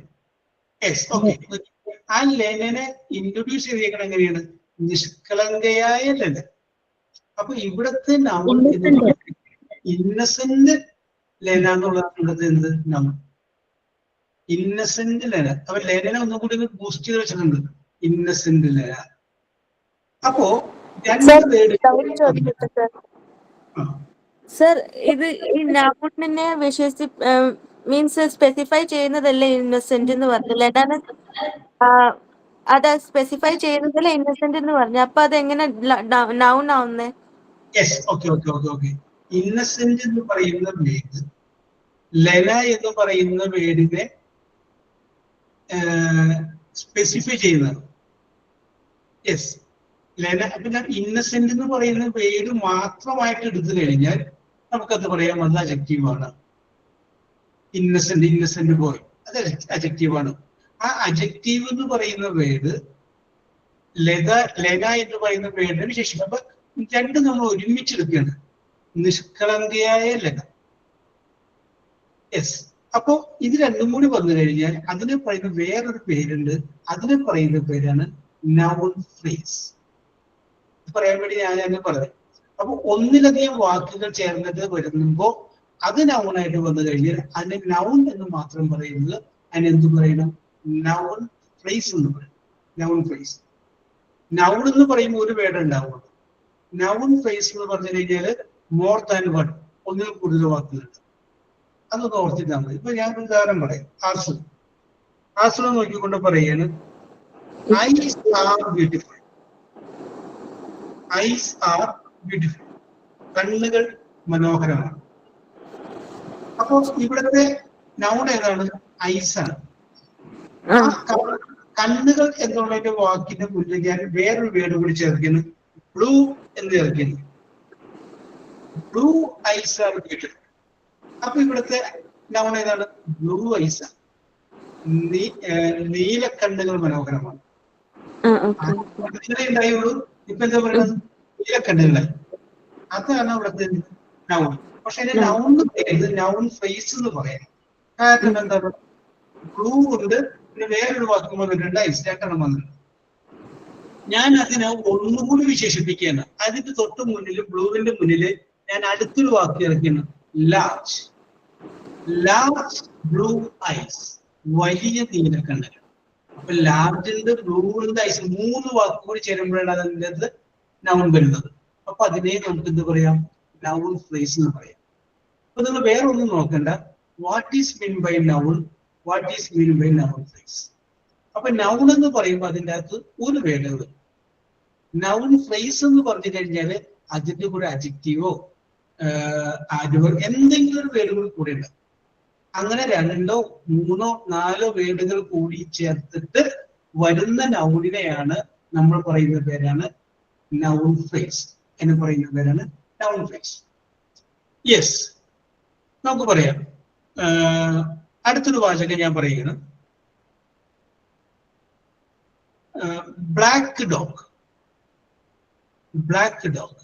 S2: യെസ്. ഓക്കെ. ആ ലെനനെ ഇൻട്രൊഡ്യൂസ് ചെയ്തേക്കണം എങ്ങനെയാണ്? നിഷ്കളങ്കയായ ലെന. അപ്പൊ ഇവിടുത്തെ നൗൺ ഇന്നസെന്റ് ലെന എന്നുള്ളതാണ് ഇവിടുത്തെ എന്ത് നൗൺ? ഇന്നസെന്റ് ലെന. അപ്പൊ ലെനനെ ഒന്നും കൂടി ബൂസ്റ്റ് ചെയ്ത് വെച്ചിട്ടുണ്ട്. ഇന്നസെന്റ് ലെന. അപ്പോ
S9: സർ, ഇത് ഈ നൗണിനെ വിശേഷിച്ച് മീൻസ് സ്പെസിഫൈ ചെയ്യുന്നതല്ലേ ഇന്നസെന്റ് എന്ന് പറഞ്ഞു. ലെനാണ് അത് സ്പെസിഫൈ ചെയ്യുന്നതല്ലേ ഇന്നസെന്റ് എന്ന് പറഞ്ഞു. അപ്പൊ അതെങ്ങനെ നൗൺ ആവുന്നേ?
S2: Yes. Okay okay okay okay. Innocent എന്ന് പറയുന്ന വേർഡ് ലെന എന്ന് പറയുന്ന വേർഡിനെ സ്പെസിഫൈ ചെയ്യുന്നതാണ്. യെസ്. ലെന. പിന്നെ ഇന്നസെന്റ് എന്ന് പറയുന്ന വേർഡ് മാത്രമായിട്ട് എടുത്തു കഴിഞ്ഞാൽ നമുക്കത് പറയാം അത് അഡ്ജക്റ്റീവാണ്. ഇന്നസെന്റ്, ഇന്നസെന്റ് ബോയ്, അത് അഡ്ജക്റ്റീവാണ്. ആ അഡ്ജക്റ്റീവ് എന്ന് പറയുന്ന വേർഡ് ലെന എന്ന് പറയുന്ന വേർഡിന് വിശേഷിക്കും. അപ്പൊ രണ്ടും നമ്മൾ ഒരുമിച്ചെടുക്കുകയാണ്. നിഷ്കളങ്കയായ ലെന. യെസ്. അപ്പോ ഇത് രണ്ടും കൂടി വന്നു കഴിഞ്ഞാൽ അതിനെ പറയുന്ന വേറൊരു പേരുണ്ട്. അതിനെ പറയുന്ന പേരാണ് നൗൺ ഫ്രേസ്. പറയാൻ വേണ്ടി ഞാൻ അങ്ങനെ പറഞ്ഞു. അപ്പൊ ഒന്നിലധികം വാക്കുകൾ ചേർന്നിട്ട് വരുമ്പോ അത് നൗണായിട്ട് വന്നു കഴിഞ്ഞാൽ അതിനെ നൗൺ എന്ന് മാത്രം പറയുന്നത് അതിനെന്ത് പറയണം? നൗൺ ഫ്രേസ് എന്ന് പറയും. Noun phrase. നൗൺ എന്ന് പറയുമ്പോൾ ഒരു വേർഡ് ഉണ്ടാവുള്ളൂ. നൗൺ ഫ്രേസ് എന്ന് പറഞ്ഞു കഴിഞ്ഞാൽ മോർ ദാൻ വൺ, ഒന്നിൽ കൂടുതൽ വാക്കുകളുണ്ട്. അതൊന്ന് ഓർത്തിട്ടാൽ മതി. ഇപ്പൊ ഞാൻ ഉദാഹരണം പറയാം. ആർസുനെ നോക്കിക്കൊണ്ട് പറയാണ് ice are beautiful. Ice are beautiful. കണ്ണുകൾ മനോഹരമാണ്. അപ്പൊ ഇവിടുത്തെ നൗൺ ഏതാണ്? ഐസ് ആണ്. കണ്ണുകൾ എന്നുള്ളതിന്റെ വാക്കിന്റെ മുന്നിൽ ഞാൻ വേറൊരു വേർഡ് കൂടി ചേർക്കുന്നു. ബ്ലൂ എന്ന് ചേർക്കുന്നു. Blue ice are beautiful. അപ്പൊ ഇവിടുത്തെ നൗൺ ഏതാണ്? ബ്ലൂ ഐസ് ആണ്. നീലക്കണ്ണുകൾ മനോഹരമാണ്. ഉണ്ടായുള്ളൂ. ഇപ്പൊ എന്താ പറയുന്നത്? നീലക്കണ്ണുകളായി. അതാണ് അവിടുത്തെ നൗൺ. പക്ഷെ അതിന്റെ നൗൺ പേര് നൗൺ ഫ്രേസ് എന്ന് പറയാം. കാരണം എന്താണ് ബ്ലൂ ഉണ്ട്, പിന്നെ വേറൊരു വാക്കും വന്നിട്ടുണ്ട് ഐസ്, രണ്ടെണ്ണം വന്നിട്ടുണ്ട്. ഞാൻ അതിനെ ഒന്നുകൂടി വിശേഷിപ്പിക്കുകയാണ്. അതിന്റെ തൊട്ട് മുന്നിൽ ബ്ലൂവിന്റെ മുന്നില് ഞാൻ അടുത്തൊരു വാക്ക് ഇറക്കിയാണ്, ലാർജ്. ലാർജ് ബ്ലൂ ഐസ്, വലിയ നീലക്കണ്ണുകൾ. അപ്പൊ ലാർജിന്റെ ബ്ലൂവിന്റെ ഐസ് 3 വാക്ക് കൂടി ചേരുമ്പോഴാണ് അതിൻ്റെ നൗൺ വരുന്നത്. അപ്പൊ അതിനെ നമുക്ക് എന്ത് പറയാം, നൗൺ ഫ്രേസ് എന്ന് പറയാം. അപ്പൊ നിങ്ങൾ വേറെ ഒന്നും നോക്കണ്ട, what is mean by noun, what is mean by noun phrase. അപ്പൊ നൗൺ എന്ന് പറയുമ്പോൾ അതിൻ്റെ അകത്ത് ഒരു വേർഡ്. നൗൺ ഫ്രേസ് എന്ന് പറഞ്ഞു കഴിഞ്ഞാൽ അതിന്റെ കൂടെ അഡ്ജക്റ്റീവോ ആഡ്വർബ് എന്തെങ്കിലും ഒരു വേർഡുകൾ കൂടെ ഉണ്ട്. അങ്ങനെ 2, 3, 4 വേർഡുകൾ കൂടി ചേർത്തിട്ട് വരുന്ന നൗണിനെയാണ് നമ്മൾ പറയുന്ന പേരാണ് നൗൺ ഫ്രേസ് എന്ന് പറയുന്ന പേരാണ് നൗൺ ഫ്രേസ്. യെസ്, നമുക്ക് പറയാം. അടുത്തൊരു വാചകം ഞാൻ പറയുകയാണ്, ബ്ലാക്ക് ഡോഗ്. Black dog.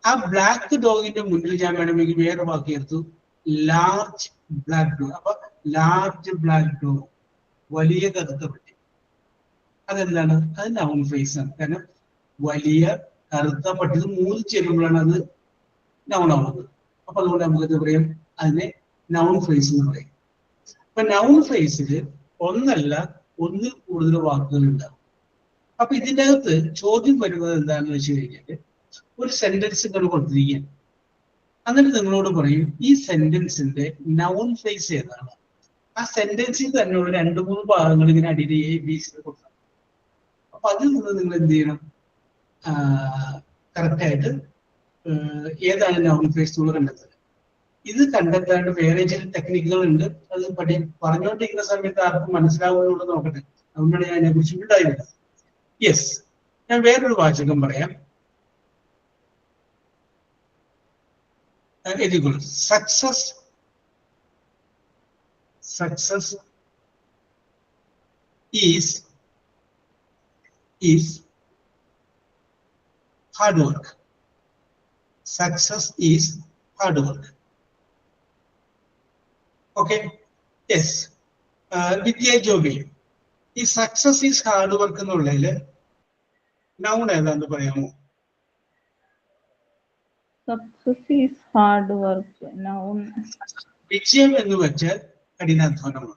S2: ആ ബ്ലാക്ക് ഡോഗിന്റെ മുന്നിൽ ഞാൻ വേണമെങ്കിൽ വേറെ വാക്ക് എടുത്തു, ലാർജ് ബ്ലാക്ക് ഡോഗ്. അപ്പൊ ലാർജ് ബ്ലാക്ക് ഡോഗ്, വലിയ കറുത്ത പട്ടി. അതെന്താണ്? അത് നൗൺ ഫ്രേസ് ആണ്. കാരണം വലിയ കറുത്ത പട്ടി 3 ചേരുമ്പോഴാണ് അത് നൗൺ ആവുന്നത്. അപ്പൊ അതുകൊണ്ട് നമുക്ക് എന്താ പറയാം, അതിനെ നൗൺ ഫ്രേസ് എന്ന് പറയും. അപ്പൊ നൗൺ ഫ്രേസിൽ ഒന്നല്ല 1 കൂടുതൽ വാക്കുകൾ ഉണ്ടാവും. അപ്പൊ ഇതിൻ്റെ അകത്ത് ചോദ്യം വരുന്നത് എന്താണെന്ന് വെച്ച് കഴിഞ്ഞാൽ, ഒരു സെന്റൻസ് നിങ്ങൾ കൊടുത്തിരിക്കുകയാണ്. എന്നിട്ട് നിങ്ങളോട് പറയും ഈ സെന്റൻസിന്റെ നൗൺ ഫ്രേസ് ഏതാണ്. ആ സെന്റൻസിൽ തന്നെയുള്ള 2-3 ഭാഗങ്ങൾ ഇങ്ങനെ അടിയിൽ ABC കൊടുക്കണം. അപ്പൊ അതിൽ നിന്ന് നിങ്ങൾ എന്ത് ചെയ്യണം, കറക്റ്റായിട്ട് ഏതാണ് നൗൺ ഫ്രേസ് എന്നുള്ള കണ്ടെത്തുക. ഇത് കണ്ടെത്താണ്ട് വേറെ ചില ടെക്നിക്കുകൾ ഉണ്ട്. അത് പറഞ്ഞുകൊണ്ടിരിക്കുന്ന സമയത്ത് ആർക്കും മനസ്സിലാവുന്നതുകൊണ്ട് നോക്കട്ടെ, അതുകൊണ്ടാണ് ഞാൻ അതിനെ കുറിച്ച് ഉണ്ടായിരുന്നത്. യെസ്, ഞാൻ വേറൊരു വാചകം പറയാം. Success. Success is hard work. Success is hard work. Okay, yes. Vidya Joby, ഈ സക്സസ് ഈസ് ഹാർഡ് വർക്ക് എന്നുള്ളതില് നൗൺ ഏതാന്ന് പറയാമോ?
S16: Success is hard work. Noun
S2: വിജയം എന്ന് വെച്ചാൽ കഠിനാധ്വാനമാണ്.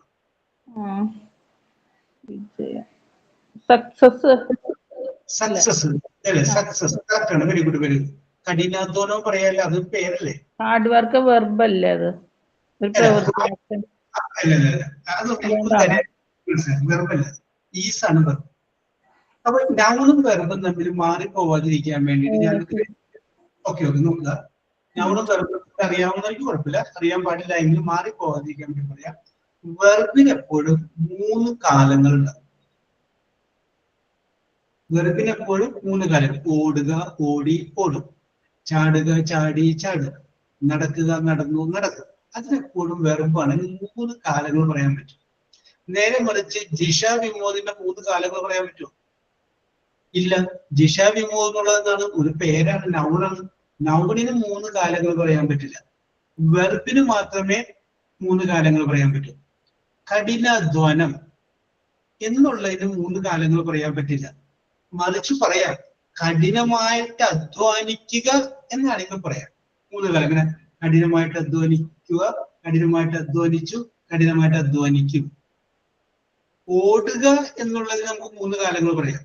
S16: സക്സസ്
S2: സക്സസ് അല്ലേ? സക്സസ് കറക്റ്റ് ആണ്. Very good, very good. കഠിനാധ്വാനം പറയാല്ല, അത് പേരല്ലേ?
S16: ഹാർഡ് വർക്ക് വെർബ് അല്ലേ? അത് ഒരു പ്രവൃത്തി.
S2: അത് വെർബല്ല, ഈസാണ് വെർബ്. അപ്പൊ നൗണും വെർബും തമ്മിൽ മാറിപ്പോവാതിരിക്കാൻ വേണ്ടിയിട്ട് ഞാൻ ഓക്കെ നോക്കുക. നൗണും വെർബും അറിയാവുന്നവർക്ക് കുഴപ്പമില്ല, അറിയാൻ പാടില്ല എങ്കിലും മാറിപ്പോവാതിരിക്കാൻ വേണ്ടി പറയാം. വെർബിന് എപ്പോഴും 3 കാലങ്ങളുണ്ടാവും. വെർബിന് എപ്പോഴും 3 കാലങ്ങൾ. ഓടുക, ഓടി, ഓടും. ചാടുക, ചാടി, ചാടുക. നടക്കുക, നടന്നു, നടക്കുക. അതിനെപ്പോഴും വെർബാണ്. 3 കാലങ്ങൾ പറയാൻ പറ്റും. നേരെ മറിച്ച് ജിഷ വിമോദിന്റെ 3 കാലങ്ങൾ പറയാൻ പറ്റുമോ? ഇല്ല. ജിഷ വിമോദ് എന്നുള്ളത് എന്താണ്? ഒരു പേരാണ്, നൗണാണ്. നൗണിന് 3 കാലങ്ങൾ പറയാൻ പറ്റില്ല. വെർബിന് മാത്രമേ 3 കാലങ്ങൾ പറയാൻ പറ്റൂ. കഠിനാധ്വാനം എന്നുള്ളതിന് 3 കാലങ്ങൾ പറയാൻ പറ്റില്ല. മറിച്ച് പറയാം കഠിനമായിട്ട് അധ്വാനിക്കുക എന്നാണെങ്കിൽ പറയാം 3 കാലം. ഇങ്ങനെ കഠിനമായിട്ട് അധ്വാനിക്കുക, കഠിനമായിട്ട് അധ്വാനിച്ചു, കഠിനമായിട്ട് അധ്വാനിക്കും. ഓടുക എന്നുള്ളതിന് നമുക്ക് 3 കാലങ്ങൾ പറയാം.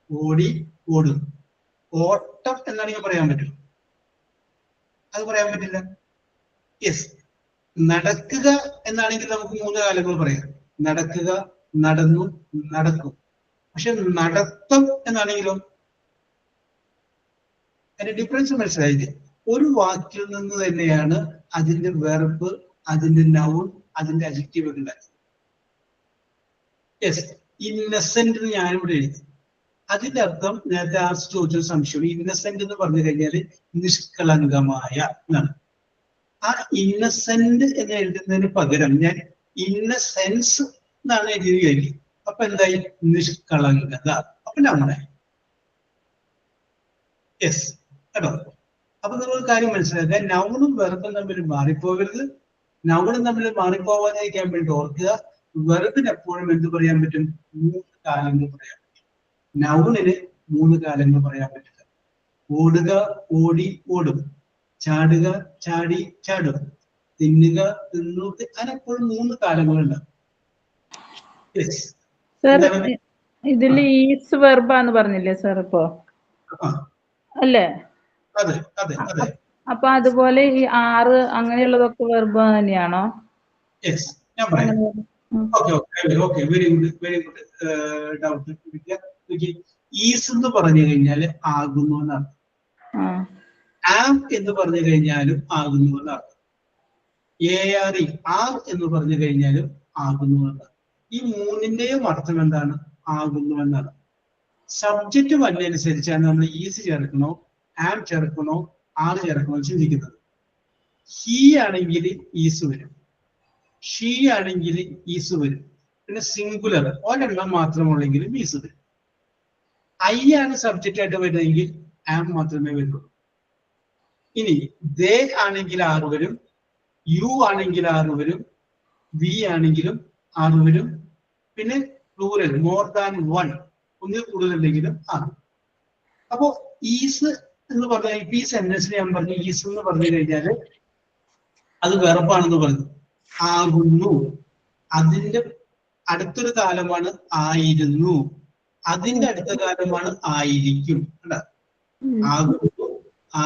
S2: ഓടി, ഓടും. ഓട്ടം എന്നാണെങ്കിൽ പറയാൻ പറ്റും? അത് പറയാൻ പറ്റില്ല. യെസ്. നടക്കുക എന്നാണെങ്കിൽ നമുക്ക് 3 കാലങ്ങൾ പറയാം. നടക്കുക, നടന്നു, നടക്കും. പക്ഷെ നടത്തം എന്നാണെങ്കിലോ? അതിന്റെ ഡിഫറൻസ് മനസ്സിലായില്ലേ? ഒരു വാക്കിൽ നിന്ന് തന്നെയാണ് അതിന്റെ വെർബ്, അതിന്റെ നൗൺ, അതിന്റെ അഡ്ജക്റ്റീവ് ഒക്കെ ഉണ്ടായത്. യെസ്. ഇന്നസെന്റ് എന്ന് ഞാനിവിടെ എഴുതി. അതിന്റെ അർത്ഥം നേരത്തെ ആർച്ച് ചോദിച്ചൊരു സംശയം. ഇന്നസെന്റ് എന്ന് പറഞ്ഞു കഴിഞ്ഞാല് നിഷ്കളങ്കമായ എന്നാണ്. ആ ഇന്നസെന്റ് എന്ന് എഴുതുന്നതിന് പകരം ഞാൻ ഇന്നസെൻസ് എന്നാണ് എഴുതി. അപ്പൊ എന്തായി? നിഷ്കളങ്കത. അപ്പൊ നൗണായി. യെസ് കേട്ടോ. അപ്പൊ നമ്മൾ കാര്യം മനസ്സിലാക്കുക, നൗണും വെർബും തമ്മിൽ മാറിപ്പോകരുത്. നൗണും തമ്മിൽ മാറിപ്പോവാതിരിക്കാൻ വേണ്ടി ഓർക്കുക, വെർബിന് എപ്പോഴും എന്ത് പറയാൻ പറ്റും? 3 കാലങ്ങൾ പറയാൻ പറ്റും. നൗണിന് 3 കാലങ്ങൾ പറയാൻ പറ്റില്ല. ഓടുക, ഓടി, ഓടും. ചാടുക, ചാടി, ചാടും. തിന്നുക, തിന്നു. അതിനെപ്പോഴും 3 കാലങ്ങളുണ്ട്.
S16: സർ, ഇതില് ഈസ് വെർബാന്ന് പറഞ്ഞില്ലേ സർ ഇപ്പോ? അല്ലേ?
S2: അതെ അതെ അതെ.
S16: അപ്പൊ അതുപോലെ ഈ 6 അങ്ങനെയുള്ളതൊക്കെ വെർബ് തന്നെയാണോ?
S2: യെസ്, ഞാൻ പറയാം. Okay, very good doubt. Is എന്ന് പറഞ്ഞു കഴിഞ്ഞാല് ആകുന്നു എന്നാണ്. ആം എന്ന് പറഞ്ഞു കഴിഞ്ഞാലും ആകുന്നു എന്നാണ്. ARE ആർ എന്ന് പറഞ്ഞു കഴിഞ്ഞാലും ആകുന്നു എന്നാണ്. ഈ 3ന്റെയും അർത്ഥം എന്താണ്? ആകുന്നു എന്നാണ്. സബ്ജക്റ്റ് വന്നതനുസരിച്ചാണ് നമ്മൾ ഈസ് ചേർക്കണോ, ആം ചേർക്കണോ, ആർ ചേർക്കണോ ചിന്തിക്കുന്നത്. ഹി ആണെങ്കിൽ ഈസ് വരും, ഷീ ആണെങ്കിൽ ഈസ് വരും. പിന്നെ സിംഗുലർ ഒരെണ്ണം മാത്രമുള്ളെങ്കിലും ഈസ് വരും. ഐ ആണ് സബ്ജക്റ്റ് ആയിട്ട് വരുന്നതെങ്കിൽ ആം മാത്രമേ വരുള്ളൂ. ഇനി ദേ ആണെങ്കിൽ ആറ് വരും, യു ആണെങ്കിൽ ആറ് വരും, വി ആണെങ്കിലും ആറ് വരും. പിന്നെ പ്ലൂറൽ മോർ ദാൻ വൺ, ഒന്നിൽ കൂടുതലുണ്ടെങ്കിലും ആണ്. അപ്പോ ഈസ് എന്ന് പറഞ്ഞാൽ ഈ സെന്റൻസിൽ ഞാൻ പറഞ്ഞു ഈസ് എന്ന് പറഞ്ഞു കഴിഞ്ഞാല് അത് വെർബാണെന്ന് പറഞ്ഞു. ആകുന്നു, അതിന്റെ അടുത്തൊരു കാലമാണ് ആയിരുന്നു, അതിന്റെ അടുത്ത കാലമാണ് ആയിരിക്കും. അല്ല, ആകുന്നു,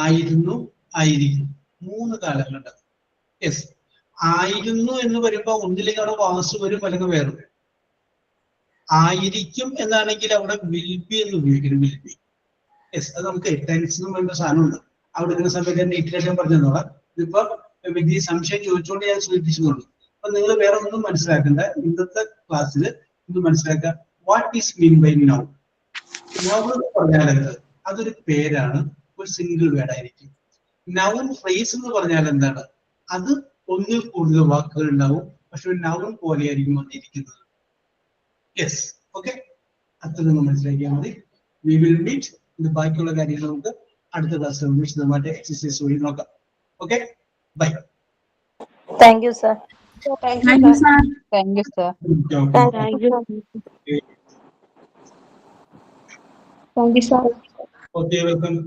S2: ആയിരുന്നു, ആയിരിക്കും, 3 കാലങ്ങളുണ്ട്. യെസ്, ആയിരുന്നു എന്ന് വരുമ്പോ ഒന്നിലേക്ക് അവിടെ വാസ് വരും, അല്ലെങ്കിൽ വേറെ വരും. ആയിരിക്കും എന്നാണെങ്കിൽ അവിടെ വിൽ ബി എന്ന് ഉപയോഗിക്കണം, വിൽ ബി. യെസ്, അത് നമുക്ക് ടെൻസ് എന്ന് പറയുന്ന സാധനമുണ്ട്. അവിടെ എടുക്കുന്ന സമയത്ത് തന്നെ ഇറ്ററേഷൻ പറഞ്ഞു തന്നോളാം. ഇതിപ്പോ ഈ സംശയം ചോദിച്ചുകൊണ്ട് ഞാൻ സൂചിപ്പിച്ചുകൊള്ളു. അപ്പൊ നിങ്ങൾ വേറെ ഒന്നും മനസ്സിലാക്കണ്ട. ഇന്നത്തെ ക്ലാസ്സിൽ ഇത് മനസ്സിലാക്കുക, what is mean buy now. Noun എന്ന് പറഞ്ഞാൽ അതൊരു പേരാണ്, ഒരു സിംഗിൾ വേർഡ് ആയിരിക്കും. നൗൺ ഫ്രേസ് എന്ന് പറഞ്ഞാൽ എന്താണ്? അത് ഒന്നിൽ കൂടുതൽ വാക്കുകൾ ഉണ്ടാവും, പക്ഷെ ഒരു നൗൺ പോലെയായിരിക്കും വന്നിരിക്കുന്നത്. യെസ്, ഓക്കെ, അത്ര നിങ്ങൾ മനസ്സിലാക്കിയാൽ മതി. We will meet. ഇത് ബാക്കിയുള്ള കാര്യങ്ങൾ നമുക്ക് അടുത്ത ക്ലാസ്സിൽ വിശദമായിട്ട് എക്സസൈസ് വഴി നോക്കാം. Okay, bye.
S5: Thank you sir.
S7: Thank you, sir. Thank you, sir.
S2: Okay, welcome.